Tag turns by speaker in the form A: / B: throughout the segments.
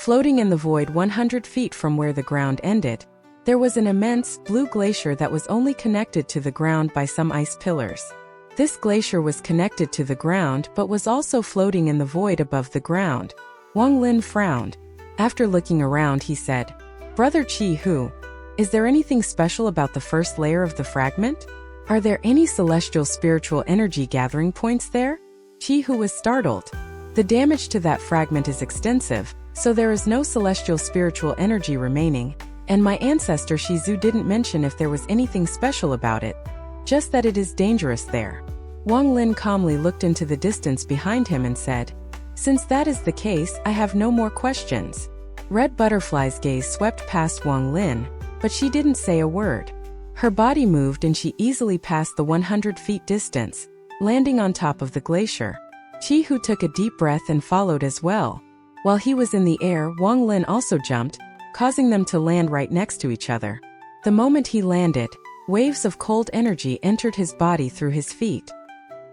A: Floating in the void 100 feet from where the ground ended, there was an immense, blue glacier that was only connected to the ground by some ice pillars. This glacier was connected to the ground but was also floating in the void above the ground. Wang Lin frowned. After looking around, he said, "Brother Chi-Hu, is there anything special about the first layer of the fragment? Are there any celestial spiritual energy gathering points there?" Chi-Hu was startled. The damage to that fragment is extensive, so there is no celestial spiritual energy remaining, and my ancestor Shizu didn't mention if there was anything special about it, just that it is dangerous there. Wang Lin calmly looked into the distance behind him and said, "Since that is the case, I have no more questions." Red Butterfly's gaze swept past Wang Lin, but she didn't say a word. Her body moved and she easily passed the 100 feet distance, landing on top of the glacier. Chi-Hu took a deep breath and followed as well. While he was in the air, Wang Lin also jumped, causing them to land right next to each other. The moment he landed, waves of cold energy entered his body through his feet.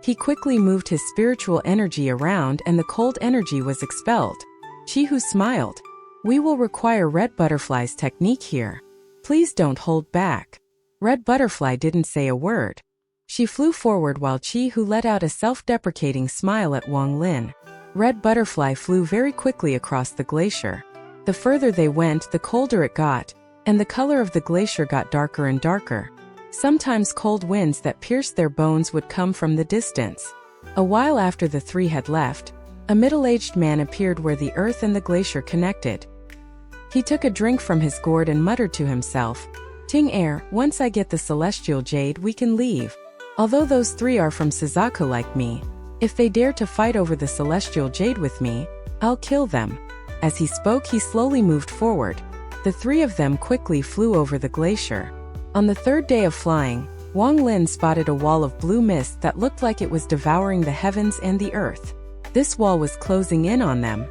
A: He quickly moved his spiritual energy around and the cold energy was expelled. Chi-Hu smiled. "We will require Red Butterfly's technique here. Please don't hold back." Red Butterfly didn't say a word. She flew forward while Chi-Hu let out a self-deprecating smile at Wang Lin. Red Butterfly flew very quickly across the glacier. The further they went, the colder it got, and the color of the glacier got darker and darker. Sometimes cold winds that pierced their bones would come from the distance. A while after the three had left, a middle-aged man appeared where the earth and the glacier connected. He took a drink from his gourd and muttered to himself, "Ting Air, once I get the celestial jade we can leave. Although those three are from Suzaku like me, if they dare to fight over the celestial jade with me, I'll kill them." As he spoke, he slowly moved forward. The three of them quickly flew over the glacier. On the third day of flying, Wang Lin spotted a wall of blue mist that looked like it was devouring the heavens and the earth. This wall was closing in on them.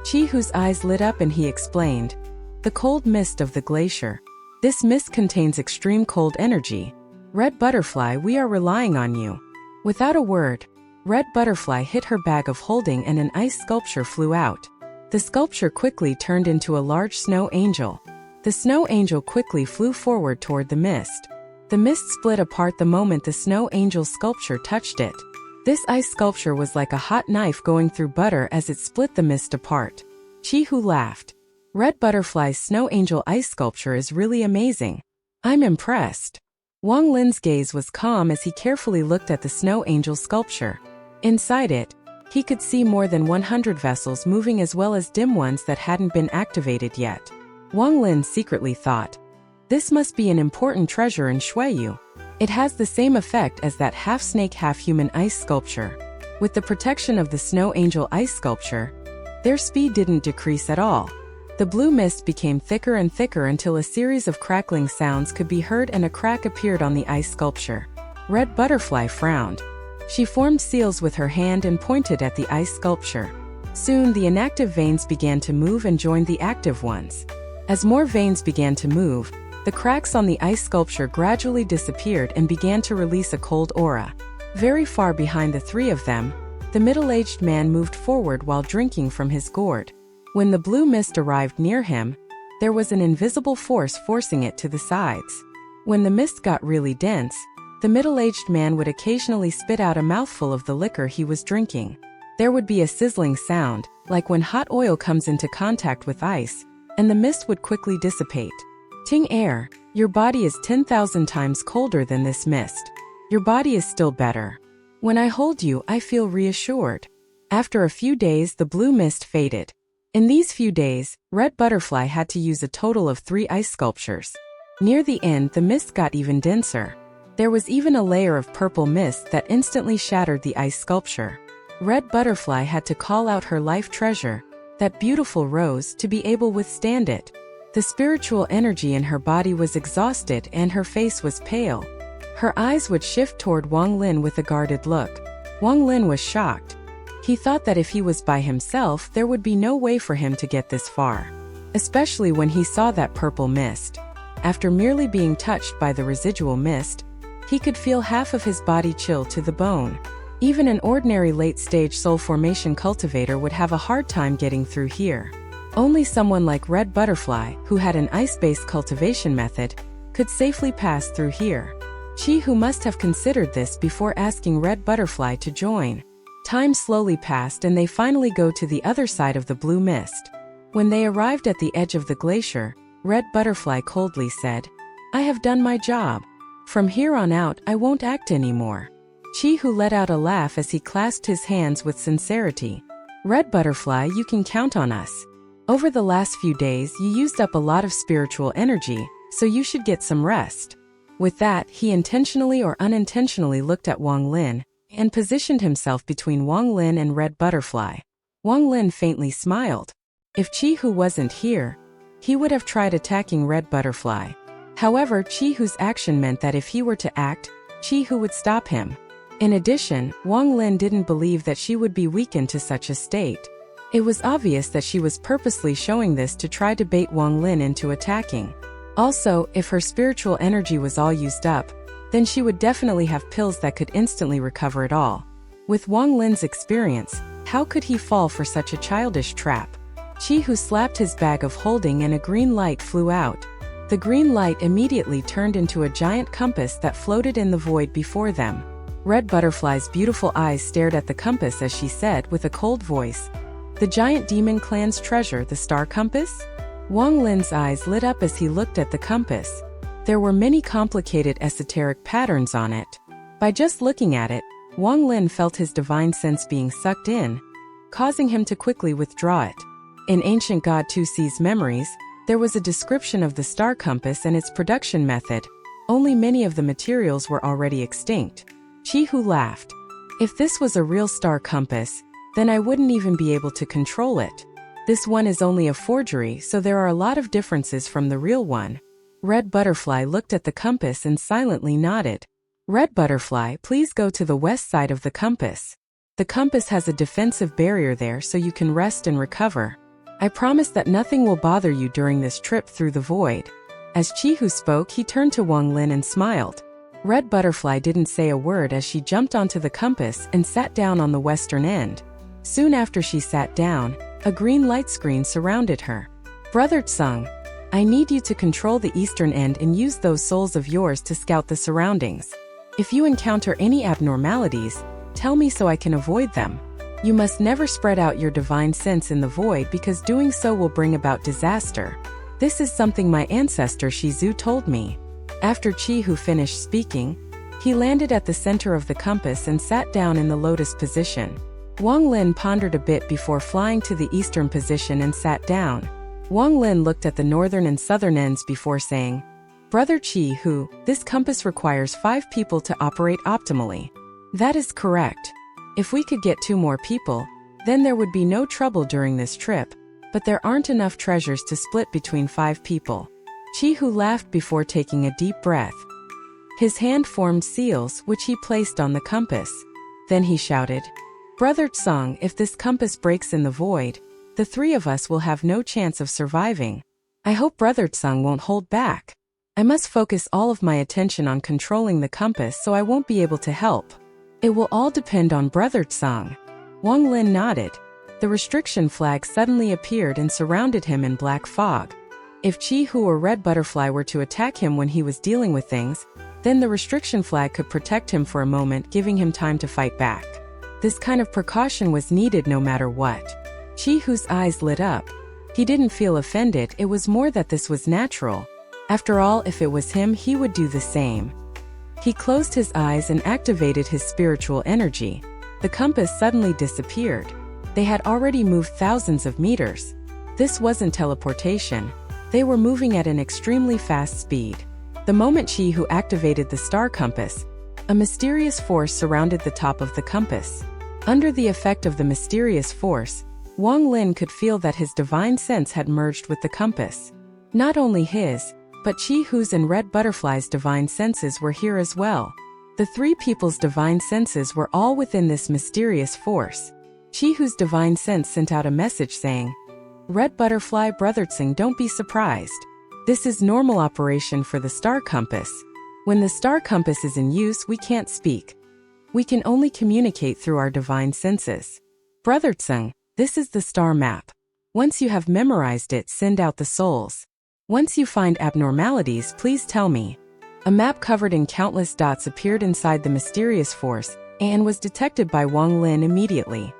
A: Chi-Hu's eyes lit up and he explained, "The cold mist of the glacier. This mist contains extreme cold energy. Red Butterfly, we are relying on you." Without a word, Red Butterfly hit her bag of holding and an ice sculpture flew out. The sculpture quickly turned into a large snow angel. The snow angel quickly flew forward toward the mist. The mist split apart the moment the snow angel sculpture touched it. This ice sculpture was like a hot knife going through butter as it split the mist apart. Chi-Hu laughed. "Red Butterfly's snow angel ice sculpture is really amazing. I'm impressed." Wang Lin's gaze was calm as he carefully looked at the snow angel sculpture. Inside it, he could see more than 100 vessels moving as well as dim ones that hadn't been activated yet. Wang Lin secretly thought, "This must be an important treasure in Shuiyu. It has the same effect as that half-snake half-human ice sculpture." With the protection of the snow angel ice sculpture, their speed didn't decrease at all. The blue mist became thicker and thicker until a series of crackling sounds could be heard and a crack appeared on the ice sculpture. Red Butterfly frowned. She formed seals with her hand and pointed at the ice sculpture. Soon the inactive veins began to move and joined the active ones. As more veins began to move, the cracks on the ice sculpture gradually disappeared and began to release a cold aura. Very far behind the three of them, the middle-aged man moved forward while drinking from his gourd. When the blue mist arrived near him, there was an invisible force forcing it to the sides. When the mist got really dense, the middle-aged man would occasionally spit out a mouthful of the liquor he was drinking. There would be a sizzling sound, like when hot oil comes into contact with ice, and the mist would quickly dissipate. "Ting Air, your body is 10,000 times colder than this mist. Your body is still better. When I hold you, I feel reassured." After a few days, the blue mist faded. In these few days, Red Butterfly had to use a total of 3 ice sculptures. Near the end, the mist got even denser. There was even a layer of purple mist that instantly shattered the ice sculpture. Red Butterfly had to call out her life treasure, that beautiful rose, to be able to withstand it. The spiritual energy in her body was exhausted and her face was pale. Her eyes would shift toward Wang Lin with a guarded look. Wang Lin was shocked. He thought that if he was by himself, there would be no way for him to get this far. Especially when he saw that purple mist. After merely being touched by the residual mist, he could feel half of his body chill to the bone. Even an ordinary late-stage soul formation cultivator would have a hard time getting through here. Only someone like Red Butterfly, who had an ice-based cultivation method, could safely pass through here. Chi-Hu must have considered this before asking Red Butterfly to join. Time slowly passed and they finally go to the other side of the blue mist. When they arrived at the edge of the glacier, Red Butterfly coldly said, "I have done my job. From here on out, I won't act anymore." Chi-Hu let out a laugh as he clasped his hands with sincerity. "Red Butterfly, you can count on us. Over the last few days, you used up a lot of spiritual energy, so you should get some rest." With that, he intentionally or unintentionally looked at Wang Lin and positioned himself between Wang Lin and Red Butterfly. Wang Lin faintly smiled. If Chi-Hu wasn't here, he would have tried attacking Red Butterfly. However, Chi-Hu's action meant that if he were to act, Chi-Hu would stop him. In addition, Wang Lin didn't believe that she would be weakened to such a state. It was obvious that she was purposely showing this to try to bait Wang Lin into attacking. Also, if her spiritual energy was all used up, then she would definitely have pills that could instantly recover it all. With Wang Lin's experience, how could he fall for such a childish trap? Chi-Hu slapped his bag of holding and a green light flew out. The green light immediately turned into a giant compass that floated in the void before them. Red Butterfly's beautiful eyes stared at the compass as she said with a cold voice, "The giant demon clan's treasure, the star compass?" Wang Lin's eyes lit up as he looked at the compass. There were many complicated esoteric patterns on it. By just looking at it, Wang Lin felt his divine sense being sucked in, causing him to quickly withdraw it. In ancient God 2C's memories, there was a description of the star compass and its production method, only many of the materials were already extinct. Chi-Hu laughed. "If this was a real star compass, then I wouldn't even be able to control it. This one is only a forgery, so there are a lot of differences from the real one." Red Butterfly looked at the compass and silently nodded. "Red Butterfly, please go to the west side of the compass. The compass has a defensive barrier there so you can rest and recover. I promise that nothing will bother you during this trip through the void." As Chi-Hu spoke, he turned to Wang Lin and smiled. Red Butterfly didn't say a word as she jumped onto the compass and sat down on the western end. Soon after she sat down, a green light screen surrounded her. "Brother Tsung, I need you to control the eastern end and use those souls of yours to scout the surroundings. If you encounter any abnormalities, tell me so I can avoid them. You must never spread out your divine sense in the void because doing so will bring about disaster. This is something my ancestor Shizu told me." After Chi-Hu finished speaking, he landed at the center of the compass and sat down in the lotus position. Wang Lin pondered a bit before flying to the eastern position and sat down. Wang Lin looked at the northern and southern ends before saying, "Brother Chi-Hu, this compass requires 5 people to operate optimally." "That is correct. If we could get 2 more people, then there would be no trouble during this trip, but there aren't enough treasures to split between 5 people." Chi-Hu laughed before taking a deep breath. His hand formed seals, which he placed on the compass. Then he shouted, "Brother Tsung, if this compass breaks in the void, the 3 of us will have no chance of surviving. I hope Brother Tsung won't hold back. I must focus all of my attention on controlling the compass so I won't be able to help. It will all depend on Brother Tsung." Wang Lin nodded. The restriction flag suddenly appeared and surrounded him in black fog. If Chi-Hu or Red Butterfly were to attack him when he was dealing with things, then the restriction flag could protect him for a moment, giving him time to fight back. This kind of precaution was needed no matter what. Chi-Hu's eyes lit up. He didn't feel offended, it was more that this was natural. After all, if it was him, he would do the same. He closed his eyes and activated his spiritual energy. The compass suddenly disappeared. They had already moved thousands of meters. This wasn't teleportation. They were moving at an extremely fast speed. The moment Chi-Hu activated the star compass, a mysterious force surrounded the top of the compass. Under the effect of the mysterious force, Wang Lin could feel that his divine sense had merged with the compass. Not only his, but Chi-Hu's and Red Butterfly's divine senses were here as well. The 3 people's divine senses were all within this mysterious force. Chi-Hu's divine sense sent out a message saying, "Red Butterfly, Brother Tsung, don't be surprised. This is normal operation for the star compass. When the star compass is in use, we can't speak. We can only communicate through our divine senses. Brother Tsung, this is the star map. Once you have memorized it, send out the souls. Once you find abnormalities, please tell me. A map covered in countless dots appeared inside the mysterious force and was detected by Wang Lin immediately.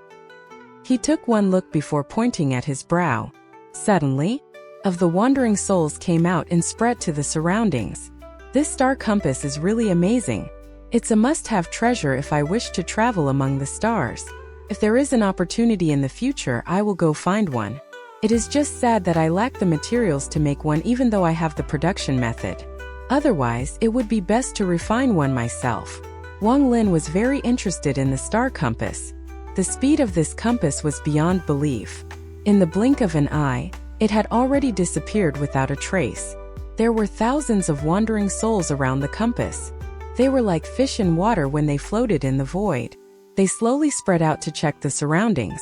A: He took one look before pointing at his brow. Suddenly, of the wandering souls came out and spread to the surroundings. This star compass is really amazing. It's a must-have treasure if I wish to travel among the stars. If there is an opportunity in the future, I will go find one. It is just sad that I lack the materials to make one even though I have the production method. Otherwise, it would be best to refine one myself. Wang Lin was very interested in the star compass. The speed of this compass was beyond belief. In the blink of an eye, it had already disappeared without a trace. There were thousands of wandering souls around the compass. They were like fish in water when they floated in the void. They slowly spread out to check the surroundings.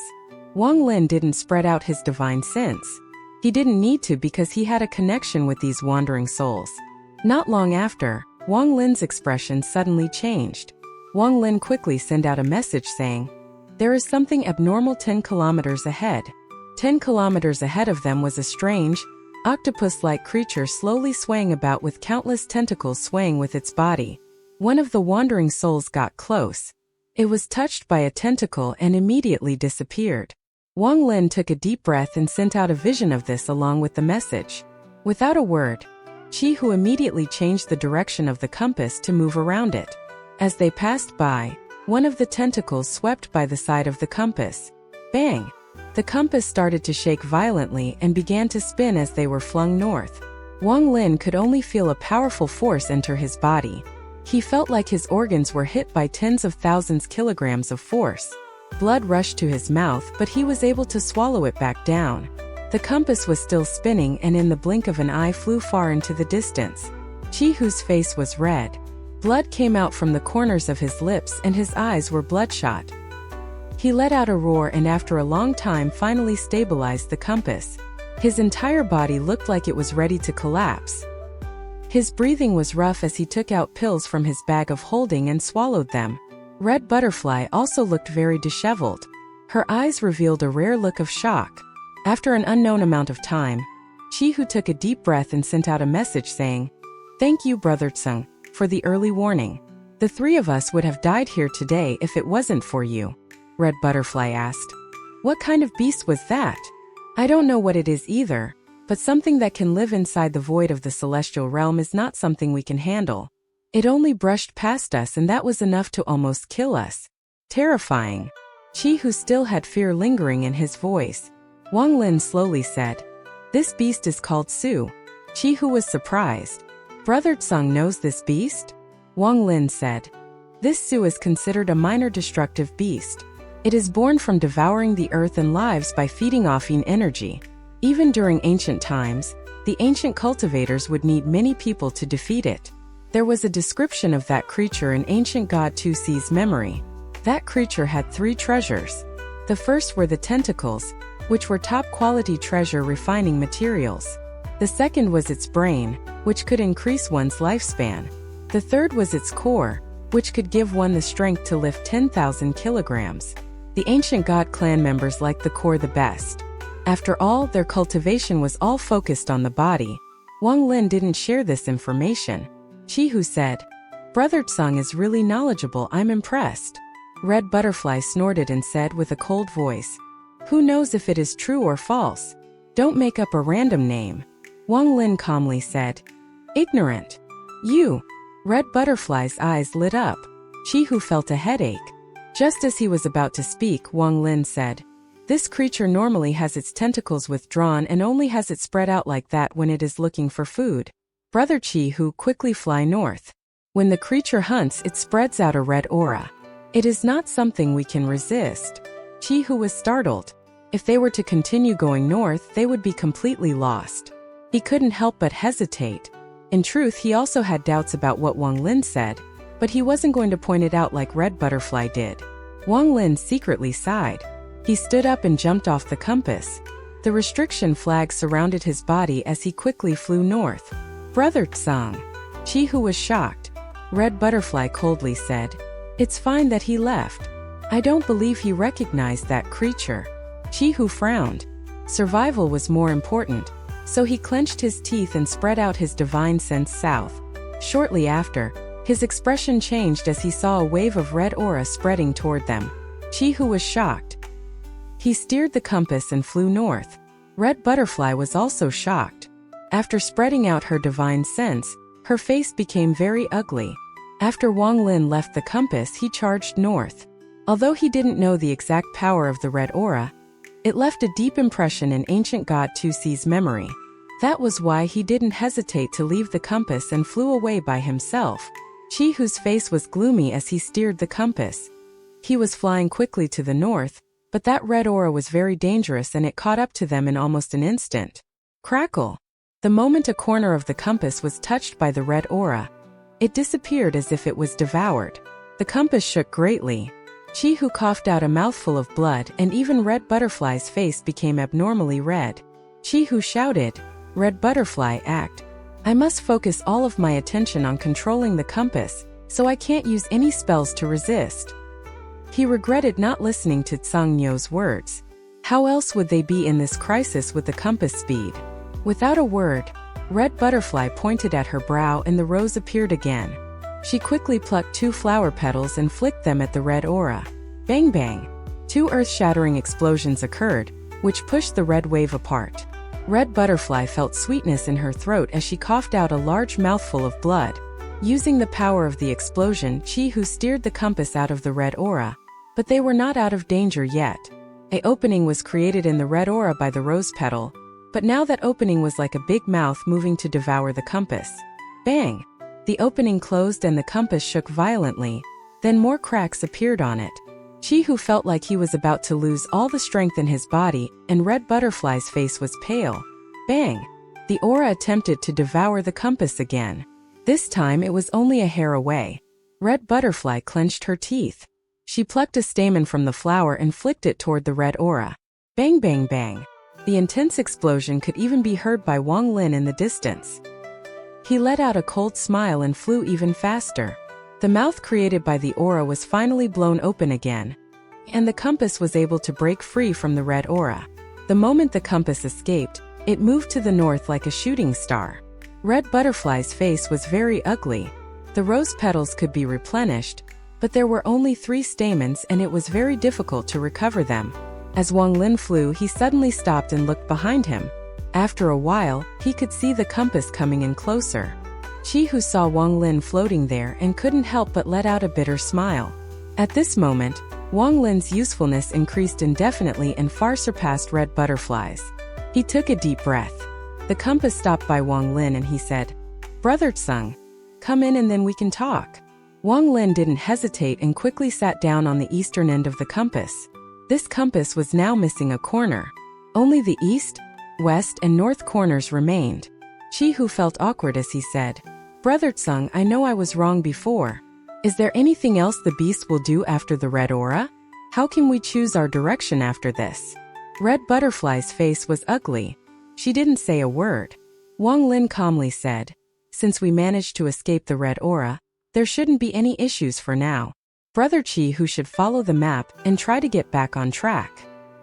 A: Wang Lin didn't spread out his divine sense. He didn't need to because he had a connection with these wandering souls. Not long after, Wang Lin's expression suddenly changed. Wang Lin quickly sent out a message saying, "There is something abnormal 10 kilometers ahead." 10 kilometers ahead of them was a strange, octopus-like creature slowly swaying about with countless tentacles swaying with its body. One of the wandering souls got close. It was touched by a tentacle and immediately disappeared. Wang Lin took a deep breath and sent out a vision of this along with the message. Without a word, Chi-Hu immediately changed the direction of the compass to move around it. As they passed by, one of the tentacles swept by the side of the compass. Bang! The compass started to shake violently and began to spin as they were flung north. Wang Lin could only feel a powerful force enter his body. He felt like his organs were hit by tens of thousands kilograms of force. Blood rushed to his mouth, but he was able to swallow it back down. The compass was still spinning and in the blink of an eye flew far into the distance. Chi-Hu's face was red. Blood came out from the corners of his lips and his eyes were bloodshot. He let out a roar and after a long time finally stabilized the compass. His entire body looked like it was ready to collapse. His breathing was rough as he took out pills from his bag of holding and swallowed them. Red Butterfly also looked very disheveled. Her eyes revealed a rare look of shock. After an unknown amount of time, Chi-Hu took a deep breath and sent out a message saying, "Thank you, Brother Tsung, for the early warning. The three of us would have died here today if it wasn't for you." Red Butterfly asked, "What kind of beast was that?" "I don't know what it is either, but something that can live inside the void of the celestial realm is not something we can handle. It only brushed past us and that was enough to almost kill us. Terrifying." Chi-Hu still had fear lingering in his voice. Wang Lin slowly said, "This beast is called Su." Chi-Hu was surprised. "Brother Tsung knows this beast?" Wang Lin said, "This Su is considered a minor destructive beast. It is born from devouring the earth and lives by feeding off yin energy. Even during ancient times, the ancient cultivators would need many people to defeat it. There was a description of that creature in ancient god Tu Si's memory. That creature had 3 treasures. The first were the tentacles, which were top-quality treasure refining materials. The second was its brain, which could increase one's lifespan. The third was its core, which could give one the strength to lift 10,000 kilograms. The ancient god clan members liked the core the best. After all, their cultivation was all focused on the body. Wang Lin didn't share this information. Chi-Hu said, "Brother Tsung is really knowledgeable, I'm impressed." Red Butterfly snorted and said with a cold voice, "Who knows if it is true or false? Don't make up a random name." Wang Lin calmly said, "Ignorant. You." Red Butterfly's eyes lit up. Chi-Hu felt a headache. Just as he was about to speak, Wang Lin said, "This creature normally has its tentacles withdrawn and only has it spread out like that when it is looking for food. Brother Chi-Hu, quickly fly north. When the creature hunts, it spreads out a red aura. It is not something we can resist." Chi-Hu was startled. If they were to continue going north, they would be completely lost. He couldn't help but hesitate. In truth, he also had doubts about what Wang Lin said, but he wasn't going to point it out like Red Butterfly did. Wang Lin secretly sighed. He stood up and jumped off the compass. The restriction flag surrounded his body as he quickly flew north. "Brother Tsang." Chi-Hu was shocked. Red Butterfly coldly said, "It's fine that he left. I don't believe he recognized that creature." Chi-Hu frowned. Survival was more important, so he clenched his teeth and spread out his divine sense south. Shortly after, his expression changed as he saw a wave of red aura spreading toward them. Chihu was shocked. He steered the compass and flew north. Red Butterfly was also shocked. After spreading out her divine sense, her face became very ugly. After Wang Lin left the compass, he charged north. Although he didn't know the exact power of the red aura, it left a deep impression in ancient god Tuxi's memory. That was why he didn't hesitate to leave the compass and flew away by himself. Chihu's face was gloomy as he steered the compass. He was flying quickly to the north, but that red aura was very dangerous and it caught up to them in almost an instant. Crackle! The moment a corner of the compass was touched by the red aura, it disappeared as if it was devoured. The compass shook greatly. Chihu coughed out a mouthful of blood and even Red Butterfly's face became abnormally red. Chihu shouted, "Red Butterfly, act! I must focus all of my attention on controlling the compass, so I can't use any spells to resist." He regretted not listening to Tsang Nyo's words. How else would they be in this crisis with the compass speed? Without a word, Red Butterfly pointed at her brow and the rose appeared again. She quickly plucked 2 flower petals and flicked them at the red aura. Bang bang! 2 earth-shattering explosions occurred, which pushed the red wave apart. Red Butterfly felt sweetness in her throat as she coughed out a large mouthful of blood. Using the power of the explosion, Chihu steered the compass out of the red aura. But they were not out of danger yet. An opening was created in the red aura by the rose petal, but now that opening was like a big mouth moving to devour the compass. Bang! The opening closed and the compass shook violently, then more cracks appeared on it. Chihu felt like he was about to lose all the strength in his body, and Red Butterfly's face was pale. Bang! The aura attempted to devour the compass again. This time it was only a hair away. Red Butterfly clenched her teeth. She plucked a stamen from the flower and flicked it toward the red aura. Bang bang bang! The intense explosion could even be heard by Wang Lin in the distance. He let out a cold smile and flew even faster. The mouth created by the aura was finally blown open again, and the compass was able to break free from the red aura. The moment the compass escaped, it moved to the north like a shooting star. Red Butterfly's face was very ugly. The rose petals could be replenished, but there were only 3 stamens and it was very difficult to recover them. As Wang Lin flew, he suddenly stopped and looked behind him. After a while, he could see the compass coming in closer. Chihu saw Wang Lin floating there and couldn't help but let out a bitter smile. At this moment, Wang Lin's usefulness increased indefinitely and far surpassed Red Butterfly's. He took a deep breath. The compass stopped by Wang Lin and he said, "Brother Tsang, come in and then we can talk." Wang Lin didn't hesitate and quickly sat down on the eastern end of the compass. This compass was now missing a corner. Only the east, west, and north corners remained. Chihu felt awkward as he said, "Brother Tsang, I know I was wrong before. Is there anything else the beast will do after the red aura? How can we choose our direction after this?" Red Butterfly's face was ugly. She didn't say a word. Wang Lin calmly said, "Since we managed to escape the red aura, there shouldn't be any issues for now. Brother Chihu should follow the map and try to get back on track."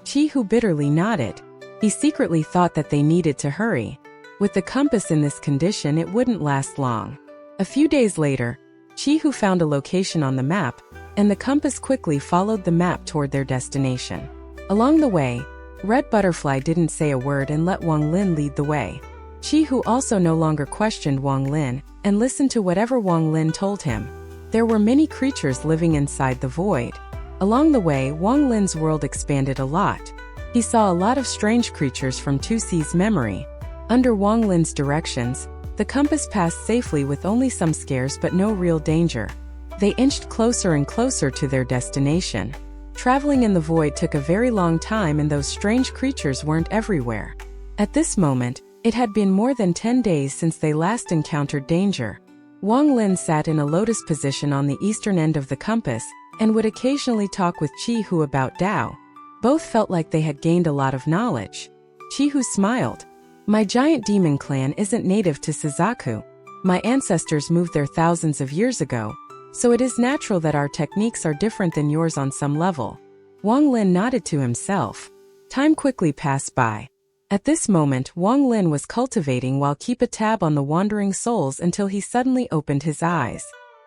A: Chihu bitterly nodded. He secretly thought that they needed to hurry. With the compass in this condition, it wouldn't last long. A few days later, Chihu found a location on the map, and the compass quickly followed the map toward their destination. Along the way, Red Butterfly didn't say a word and let Wang Lin lead the way. Chihu also no longer questioned Wang Lin and listened to whatever Wang Lin told him. There were many creatures living inside the void. Along the way, Wang Lin's world expanded a lot. He saw a lot of strange creatures from Tuxi's memory. Under Wang Lin's directions, the compass passed safely with only some scares but no real danger. They inched closer and closer to their destination. Traveling in the void took a very long time and those strange creatures weren't everywhere. At this moment, it had been more than 10 days since they last encountered danger. Wang Lin sat in a lotus position on the eastern end of the compass and would occasionally talk with Chihu about Tao. Both felt like they had gained a lot of knowledge. Chihu smiled. "My giant demon clan isn't native to Suzaku. My ancestors moved there thousands of years ago, so it is natural that our techniques are different than yours on some level." Wang Lin nodded to himself. Time quickly passed by. At this moment, Wang Lin was cultivating while keep a tab on the wandering souls until he suddenly opened his eyes.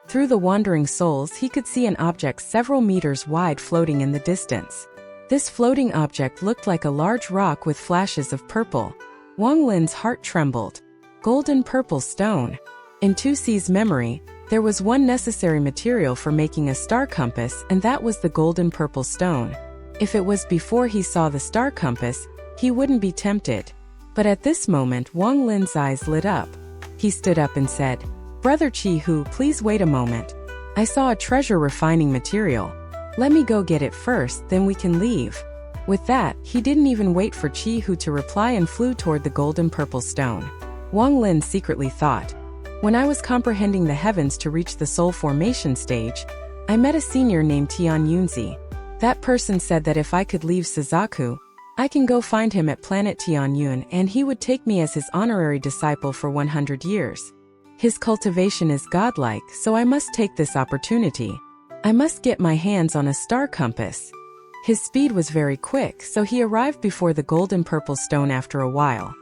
A: Through the wandering souls, he could see an object several meters wide floating in the distance. This floating object looked like a large rock with flashes of purple. Wang Lin's heart trembled. Golden purple stone. In 2C's memory, there was one necessary material for making a star compass, and that was the golden purple stone. If it was before he saw the star compass, he wouldn't be tempted. But at this moment, Wang Lin's eyes lit up. He stood up and said, "Brother Chi-Hu, please wait a moment. I saw a treasure refining material. Let me go get it first, then we can leave." With that, he didn't even wait for Chi-Hu to reply and flew toward the golden purple stone. Wang Lin secretly thought, "When I was comprehending the heavens to reach the soul formation stage, I met a senior named Tian Yunzi. That person said that if I could leave Suzaku, I can go find him at planet Tianyun and he would take me as his honorary disciple for 100 years. His cultivation is godlike, so I must take this opportunity. I must get my hands on a star compass." His speed was very quick, so he arrived before the golden purple stone after a while.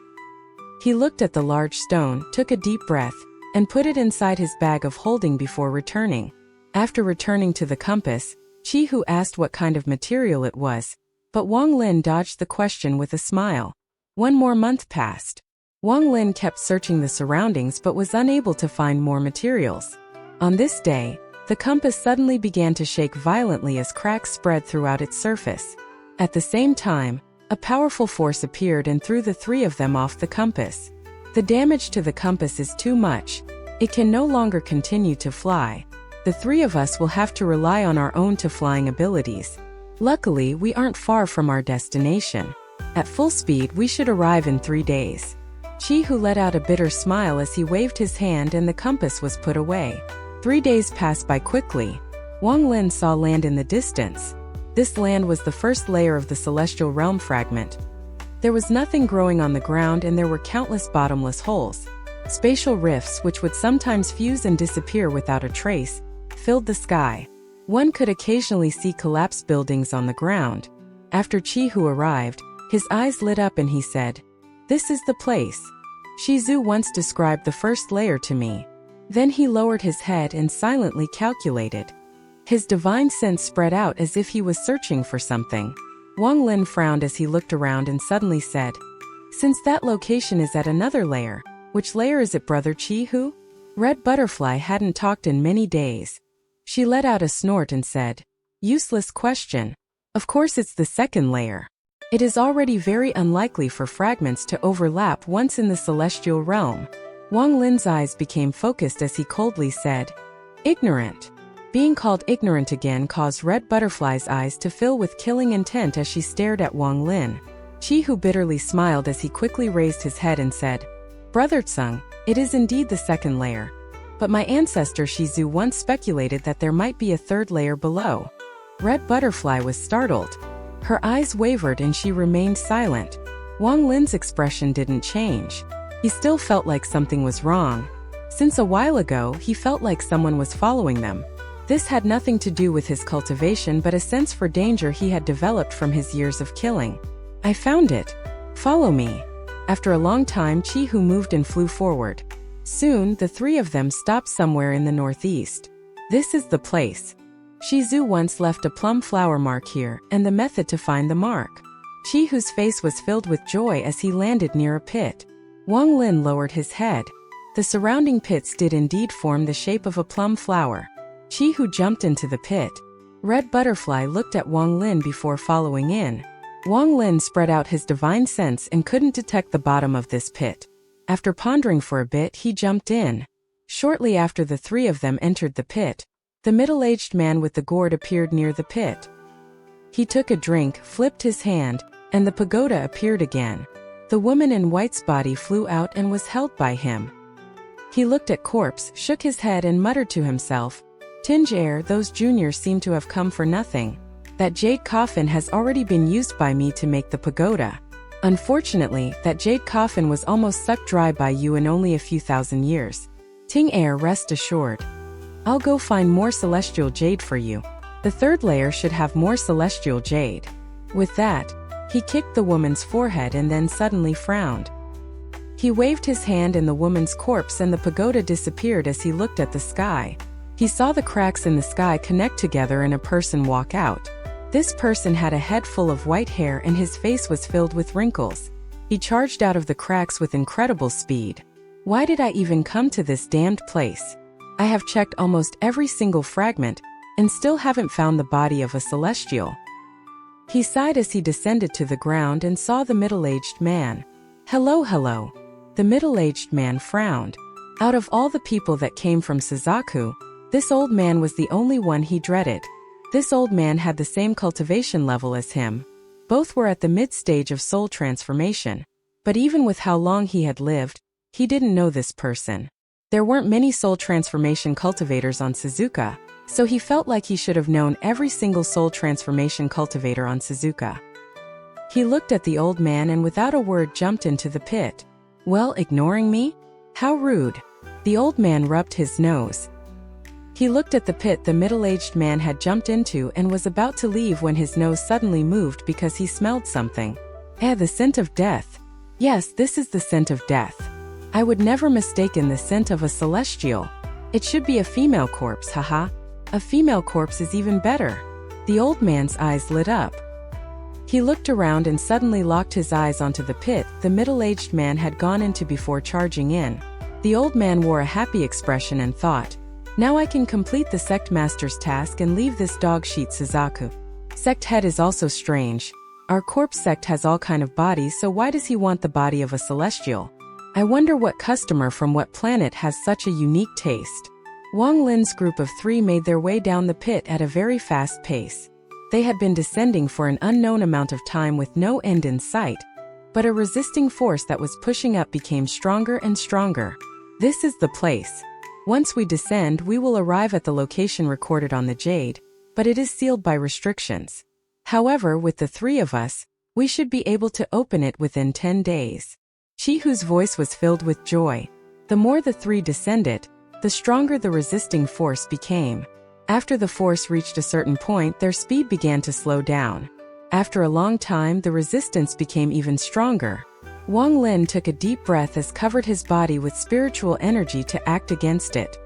A: He looked at the large stone, took a deep breath, and put it inside his bag of holding before returning. After returning to the compass, Chi-Hu asked what kind of material it was, but Wang Lin dodged the question with a smile. 1 more month passed. Wang Lin kept searching the surroundings but was unable to find more materials. On this day, the compass suddenly began to shake violently as cracks spread throughout its surface. At the same time, a powerful force appeared and threw the 3 of them off the compass. The damage to the compass is too much. It can no longer continue to fly. The 3 of us will have to rely on our own flying abilities. Luckily, we aren't far from our destination. At full speed, we should arrive in 3 days. Chi-Hu let out a bitter smile as he waved his hand and the compass was put away. 3 days passed by quickly. Wang Lin saw land in the distance. This land was the first layer of the celestial realm fragment. There was nothing growing on the ground and there were countless bottomless holes. Spatial rifts, which would sometimes fuse and disappear without a trace, filled the sky. One could occasionally see collapsed buildings on the ground. After Chi-Hu arrived, his eyes lit up and he said, "This is the place. Shizu once described the first layer to me." Then he lowered his head and silently calculated. His divine sense spread out as if he was searching for something. Wang Lin frowned as he looked around and suddenly said, "Since that location is at another layer, which layer is it, Brother Chi-Hu?" Red Butterfly hadn't talked in many days. She let out a snort and said, "Useless question. Of course it's the second layer. It is already very unlikely for fragments to overlap once in the celestial realm." Wang Lin's eyes became focused as he coldly said, "Ignorant." Being called ignorant again caused Red Butterfly's eyes to fill with killing intent as she stared at Wang Lin. Chi-Hu bitterly smiled as he quickly raised his head and said, "Brother Tsung, it is indeed the second layer. But my ancestor Shizu once speculated that there might be a third layer below." Red Butterfly was startled. Her eyes wavered and she remained silent. Wang Lin's expression didn't change. He still felt like something was wrong. Since a while ago, he felt like someone was following them. This had nothing to do with his cultivation but a sense for danger he had developed from his years of killing. "I found it. Follow me." After a long time, Chi-Hu moved and flew forward. Soon, the 3 of them stopped somewhere in the northeast. "This is the place. Shizu once left a plum flower mark here, and the method to find the mark." Chi-Hu's face was filled with joy as he landed near a pit. Wang Lin lowered his head. The surrounding pits did indeed form the shape of a plum flower. Chi-Hu jumped into the pit. Red Butterfly looked at Wang Lin before following in. Wang Lin spread out his divine sense and couldn't detect the bottom of this pit. After pondering for a bit, he jumped in. Shortly after the 3 of them entered the pit, the middle-aged man with the gourd appeared near the pit. He took a drink, flipped his hand, and the pagoda appeared again. The woman in white's body flew out and was held by him. He looked at corpse, shook his head and muttered to himself, "Tinge air, those juniors seem to have come for nothing. That jade coffin has already been used by me to make the pagoda. Unfortunately, that jade coffin was almost sucked dry by you in only a few thousand years. Ting air, rest assured. I'll go find more celestial jade for you. The third layer should have more celestial jade." With that, He kicked the woman's forehead and then suddenly frowned. He waved his hand and the woman's corpse and the pagoda disappeared as he looked at the sky. He saw the cracks in the sky connect together and a person walk out. This person had a head full of white hair and his face was filled with wrinkles. He charged out of the cracks with incredible speed. Why did I even come to this damned place? I have checked almost every single fragment and still haven't found the body of a celestial. He sighed as he descended to the ground and saw the middle-aged man. Hello, hello. The middle-aged man frowned. Out of all the people that came from Suzaku, this old man was the only one he dreaded. This old man had the same cultivation level as him. Both were at the mid-stage of soul transformation. But even with how long he had lived, he didn't know this person. There weren't many soul transformation cultivators on Suzuka, so he felt like he should have known every single soul transformation cultivator on Suzuka. He looked at the old man and without a word jumped into the pit. Well, ignoring me? How rude. The old man rubbed his nose. He looked at the pit the middle-aged man had jumped into and was about to leave when his nose suddenly moved because he smelled something. The scent of death. Yes, this is the scent of death. I would never mistaken the scent of a celestial. It should be a female corpse, haha. A female corpse is even better. The old man's eyes lit up. He looked around and suddenly locked his eyes onto the pit the middle-aged man had gone into before charging in. The old man wore a happy expression and thought, now I can complete the sect master's task and leave this dog sheet Suzaku. Sect head is also strange. Our corpse sect has all kind of bodies, so why does he want the body of a celestial? I wonder what customer from what planet has such a unique taste. Wang Lin's group of 3 made their way down the pit at a very fast pace. They had been descending for an unknown amount of time with no end in sight, but a resisting force that was pushing up became stronger and stronger. This is the place. Once we descend, we will arrive at the location recorded on the jade, but it is sealed by restrictions. However, with the 3 of us, we should be able to open it within 10 days. Chihu's voice was filled with joy. The more the 3 descended, the stronger the resisting force became. After the force reached a certain point, their speed began to slow down. After a long time, the resistance became even stronger. Wang Lin took a deep breath as covered his body with spiritual energy to act against it.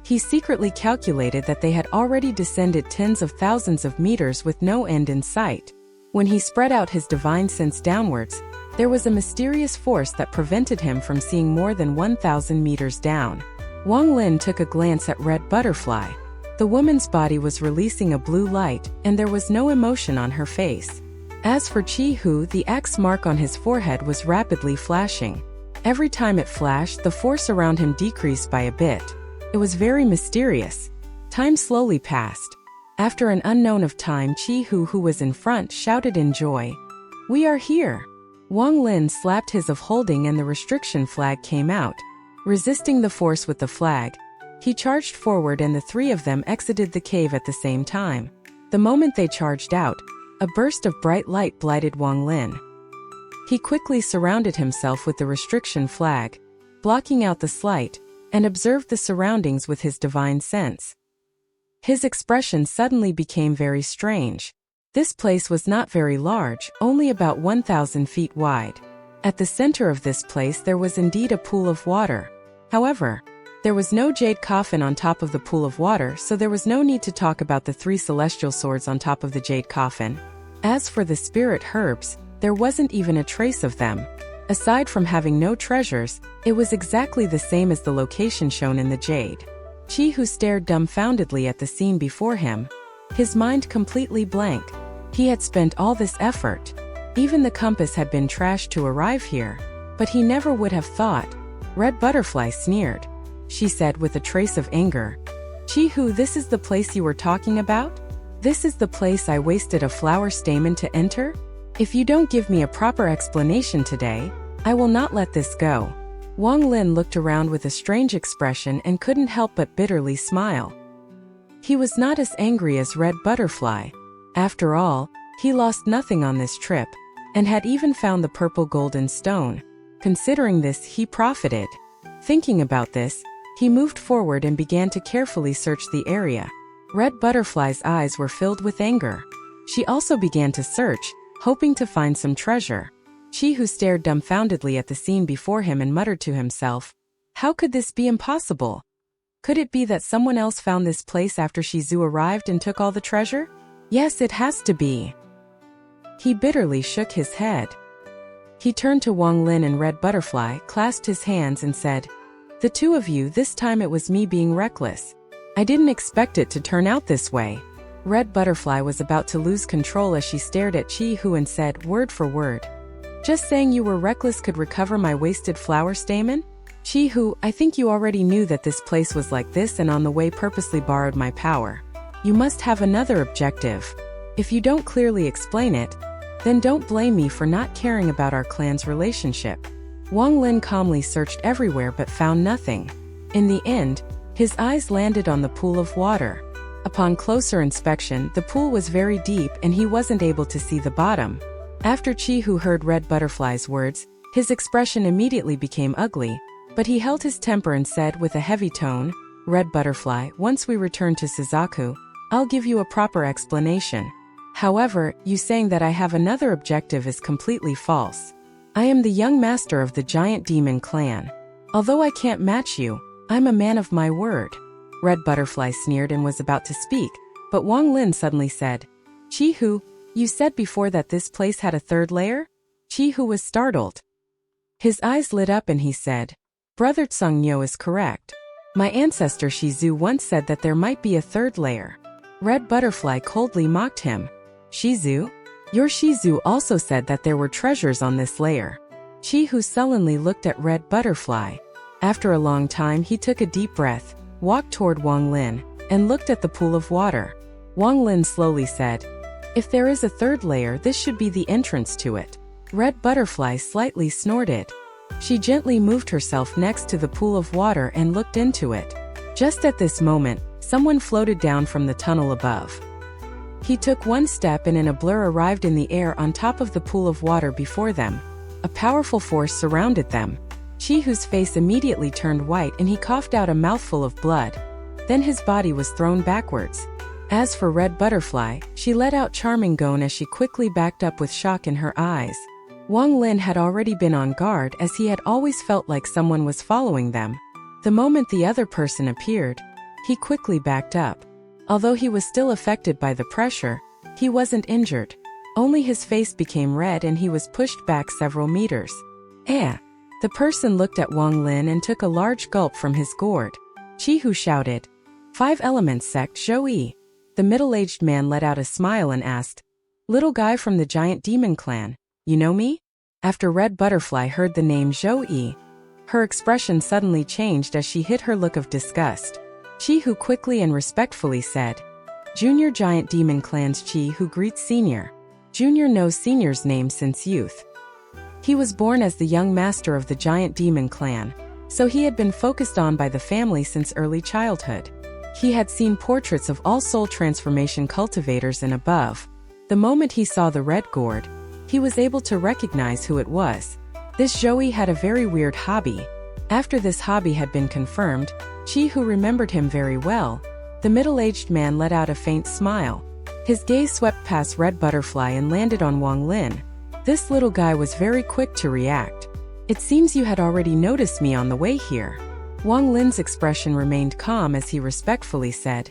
A: He secretly calculated that they had already descended tens of thousands of meters with no end in sight. When he spread out his divine sense downwards, there was a mysterious force that prevented him from seeing more than 1,000 meters down. Wang Lin took a glance at Red Butterfly. The woman's body was releasing a blue light, and there was no emotion on her face. As for Chihu, the X mark on his forehead was rapidly flashing. Every time it flashed, the force around him decreased by a bit. It was very mysterious. Time slowly passed. After an unknown of time, Chihu, who was in front, shouted in joy, "We are here!" Wang Lin slapped his of holding and the restriction flag came out. Resisting the force with the flag, he charged forward and the 3 of them exited the cave at the same time. The moment they charged out, a burst of bright light blighted Wang Lin. He quickly surrounded himself with the restriction flag, blocking out the slight, and observed the surroundings with his divine sense. His expression suddenly became very strange. This place was not very large, only about 1,000 feet wide. At the center of this place there was indeed a pool of water. However, there was no jade coffin on top of the pool of water, so there was no need to talk about the 3 celestial swords on top of the jade coffin. As for the spirit herbs, there wasn't even a trace of them. Aside from having no treasures, it was exactly the same as the location shown in the jade. Chihu stared dumbfoundedly at the scene before him, his mind completely blank. He had spent all this effort. Even the compass had been trashed to arrive here, but he never would have thought. Red Butterfly sneered. She said with a trace of anger, "Chihu, this is the place you were talking about? This is the place I wasted a flower stamen to enter? If you don't give me a proper explanation today, I will not let this go." Wang Lin looked around with a strange expression and couldn't help but bitterly smile. He was not as angry as Red Butterfly. After all, he lost nothing on this trip, and had even found the purple golden stone. Considering this, he profited. Thinking about this, he moved forward and began to carefully search the area. Red Butterfly's eyes were filled with anger. She also began to search, hoping to find some treasure. Chi-Hu stared dumbfoundedly at the scene before him and muttered to himself, "How could this be impossible? Could it be that someone else found this place after Shizu arrived and took all the treasure? Yes, it has to be." He bitterly shook his head. He turned to Wang Lin and Red Butterfly, clasped his hands and said, "The two of you, this time it was me being reckless. I didn't expect it to turn out this way." Red Butterfly was about to lose control as she stared at Chi-Hu and said, word for word, "Just saying you were reckless could recover my wasted flower stamen? Chi-Hu, I think you already knew that this place was like this and on the way purposely borrowed my power. You must have another objective. If you don't clearly explain it, then don't blame me for not caring about our clan's relationship." Wang Lin calmly searched everywhere but found nothing. In the end, his eyes landed on the pool of water. Upon closer inspection, the pool was very deep and he wasn't able to see the bottom. After Chi-Hu heard Red Butterfly's words, his expression immediately became ugly, but he held his temper and said with a heavy tone, "Red Butterfly, once we return to Suzaku, I'll give you a proper explanation. However, you saying that I have another objective is completely false. I am the young master of the giant demon clan. Although I can't match you, I'm a man of my word." Red Butterfly sneered and was about to speak, but Wang Lin suddenly said, "Chi-Hu, you said before that this place had a third layer?" Chi-Hu was startled. His eyes lit up and he said, "Brother Tsung-Nyo is correct. My ancestor Shizu once said that there might be a third layer." Red Butterfly coldly mocked him. "Shizu? Your Shizu also said that there were treasures on this layer." Chi-Hu sullenly looked at Red Butterfly. After a long time he took a deep breath, walked toward Wang Lin, and looked at the pool of water. Wang Lin slowly said, "If there is a third layer, this should be the entrance to it." Red Butterfly slightly snorted. She gently moved herself next to the pool of water and looked into it. Just at this moment, someone floated down from the tunnel above. He took one step and in a blur arrived in the air on top of the pool of water before them. A powerful force surrounded them. Chi-Hu's face immediately turned white and he coughed out a mouthful of blood. Then his body was thrown backwards. As for Red Butterfly, she let out charming groan as she quickly backed up with shock in her eyes. Wang Lin had already been on guard as he had always felt like someone was following them. The moment the other person appeared, he quickly backed up. Although he was still affected by the pressure, he wasn't injured. Only his face became red and he was pushed back several meters. The person looked at Wang Lin and took a large gulp from his gourd. Chi-Hu shouted, "Five Elements Sect Zhou-Yi." The middle-aged man let out a smile and asked, "Little guy from the giant demon clan, you know me?" After Red Butterfly heard the name Zhou-Yi, her expression suddenly changed as she hid her look of disgust. Chi-Hu quickly and respectfully said, "Junior Giant Demon Clan's Chi-Hu greets Senior. Junior knows Senior's name since youth. He was born as the young master of the Giant Demon Clan, so he had been focused on by the family since early childhood. He had seen portraits of all soul transformation cultivators and above. The moment he saw the red gourd, he was able to recognize who it was. This Zhou-Yi had a very weird hobby. After this hobby had been confirmed, Chi-Hu remembered him very well. The middle-aged man let out a faint smile. His gaze swept past Red Butterfly and landed on Wang Lin. This little guy was very quick to react. "It seems you had already noticed me on the way here." Wang Lin's expression remained calm as he respectfully said,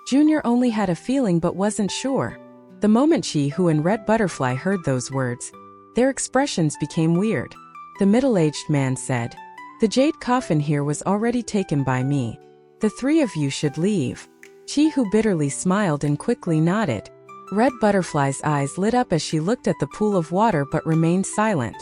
A: "Junior only had a feeling but wasn't sure." The moment Chi-Hu and Red Butterfly heard those words, their expressions became weird. The middle-aged man said, "The jade coffin here was already taken by me. The three of you should leave." Chi-Hu bitterly smiled and quickly nodded. Red Butterfly's eyes lit up as she looked at the pool of water but remained silent.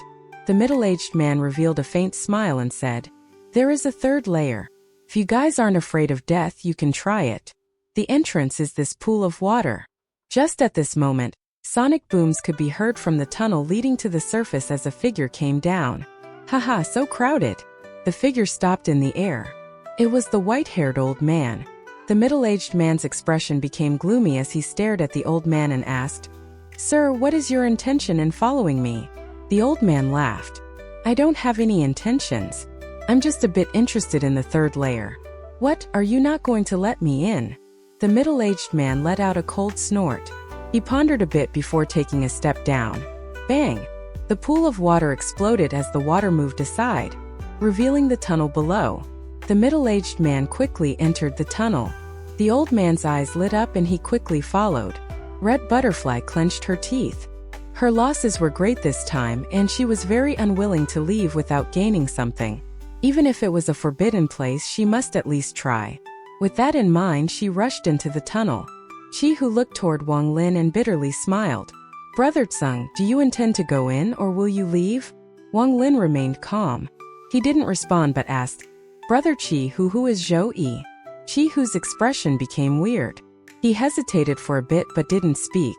A: The middle-aged man revealed a faint smile and said, "There is a third layer. If you guys aren't afraid of death, you can try it. The entrance is this pool of water." Just at this moment, sonic booms could be heard from the tunnel leading to the surface as a figure came down. "Haha, so crowded." The figure stopped in the air. It was the white-haired old man. The middle-aged man's expression became gloomy as he stared at the old man and asked, "Sir, what is your intention in following me?" The old man laughed. "I don't have any intentions. I'm just a bit interested in the third layer." "What, are you not going to let me in?" The middle-aged man let out a cold snort. He pondered a bit before taking a step down. Bang! The pool of water exploded as the water moved aside, revealing the tunnel below. The middle-aged man quickly entered the tunnel. The old man's eyes lit up and he quickly followed. Red Butterfly clenched her teeth. Her losses were great this time and she was very unwilling to leave without gaining something. Even if it was a forbidden place, she must at least try. With that in mind, she rushed into the tunnel. Chi-Hu looked toward Wang Lin and bitterly smiled. Brother Tseng, do you intend to go in or will you leave? Wang Lin remained calm. He didn't respond but asked, Brother Chi-Hu, who is Zhou Yi? Chi-Hu's expression became weird. He hesitated for a bit but didn't speak.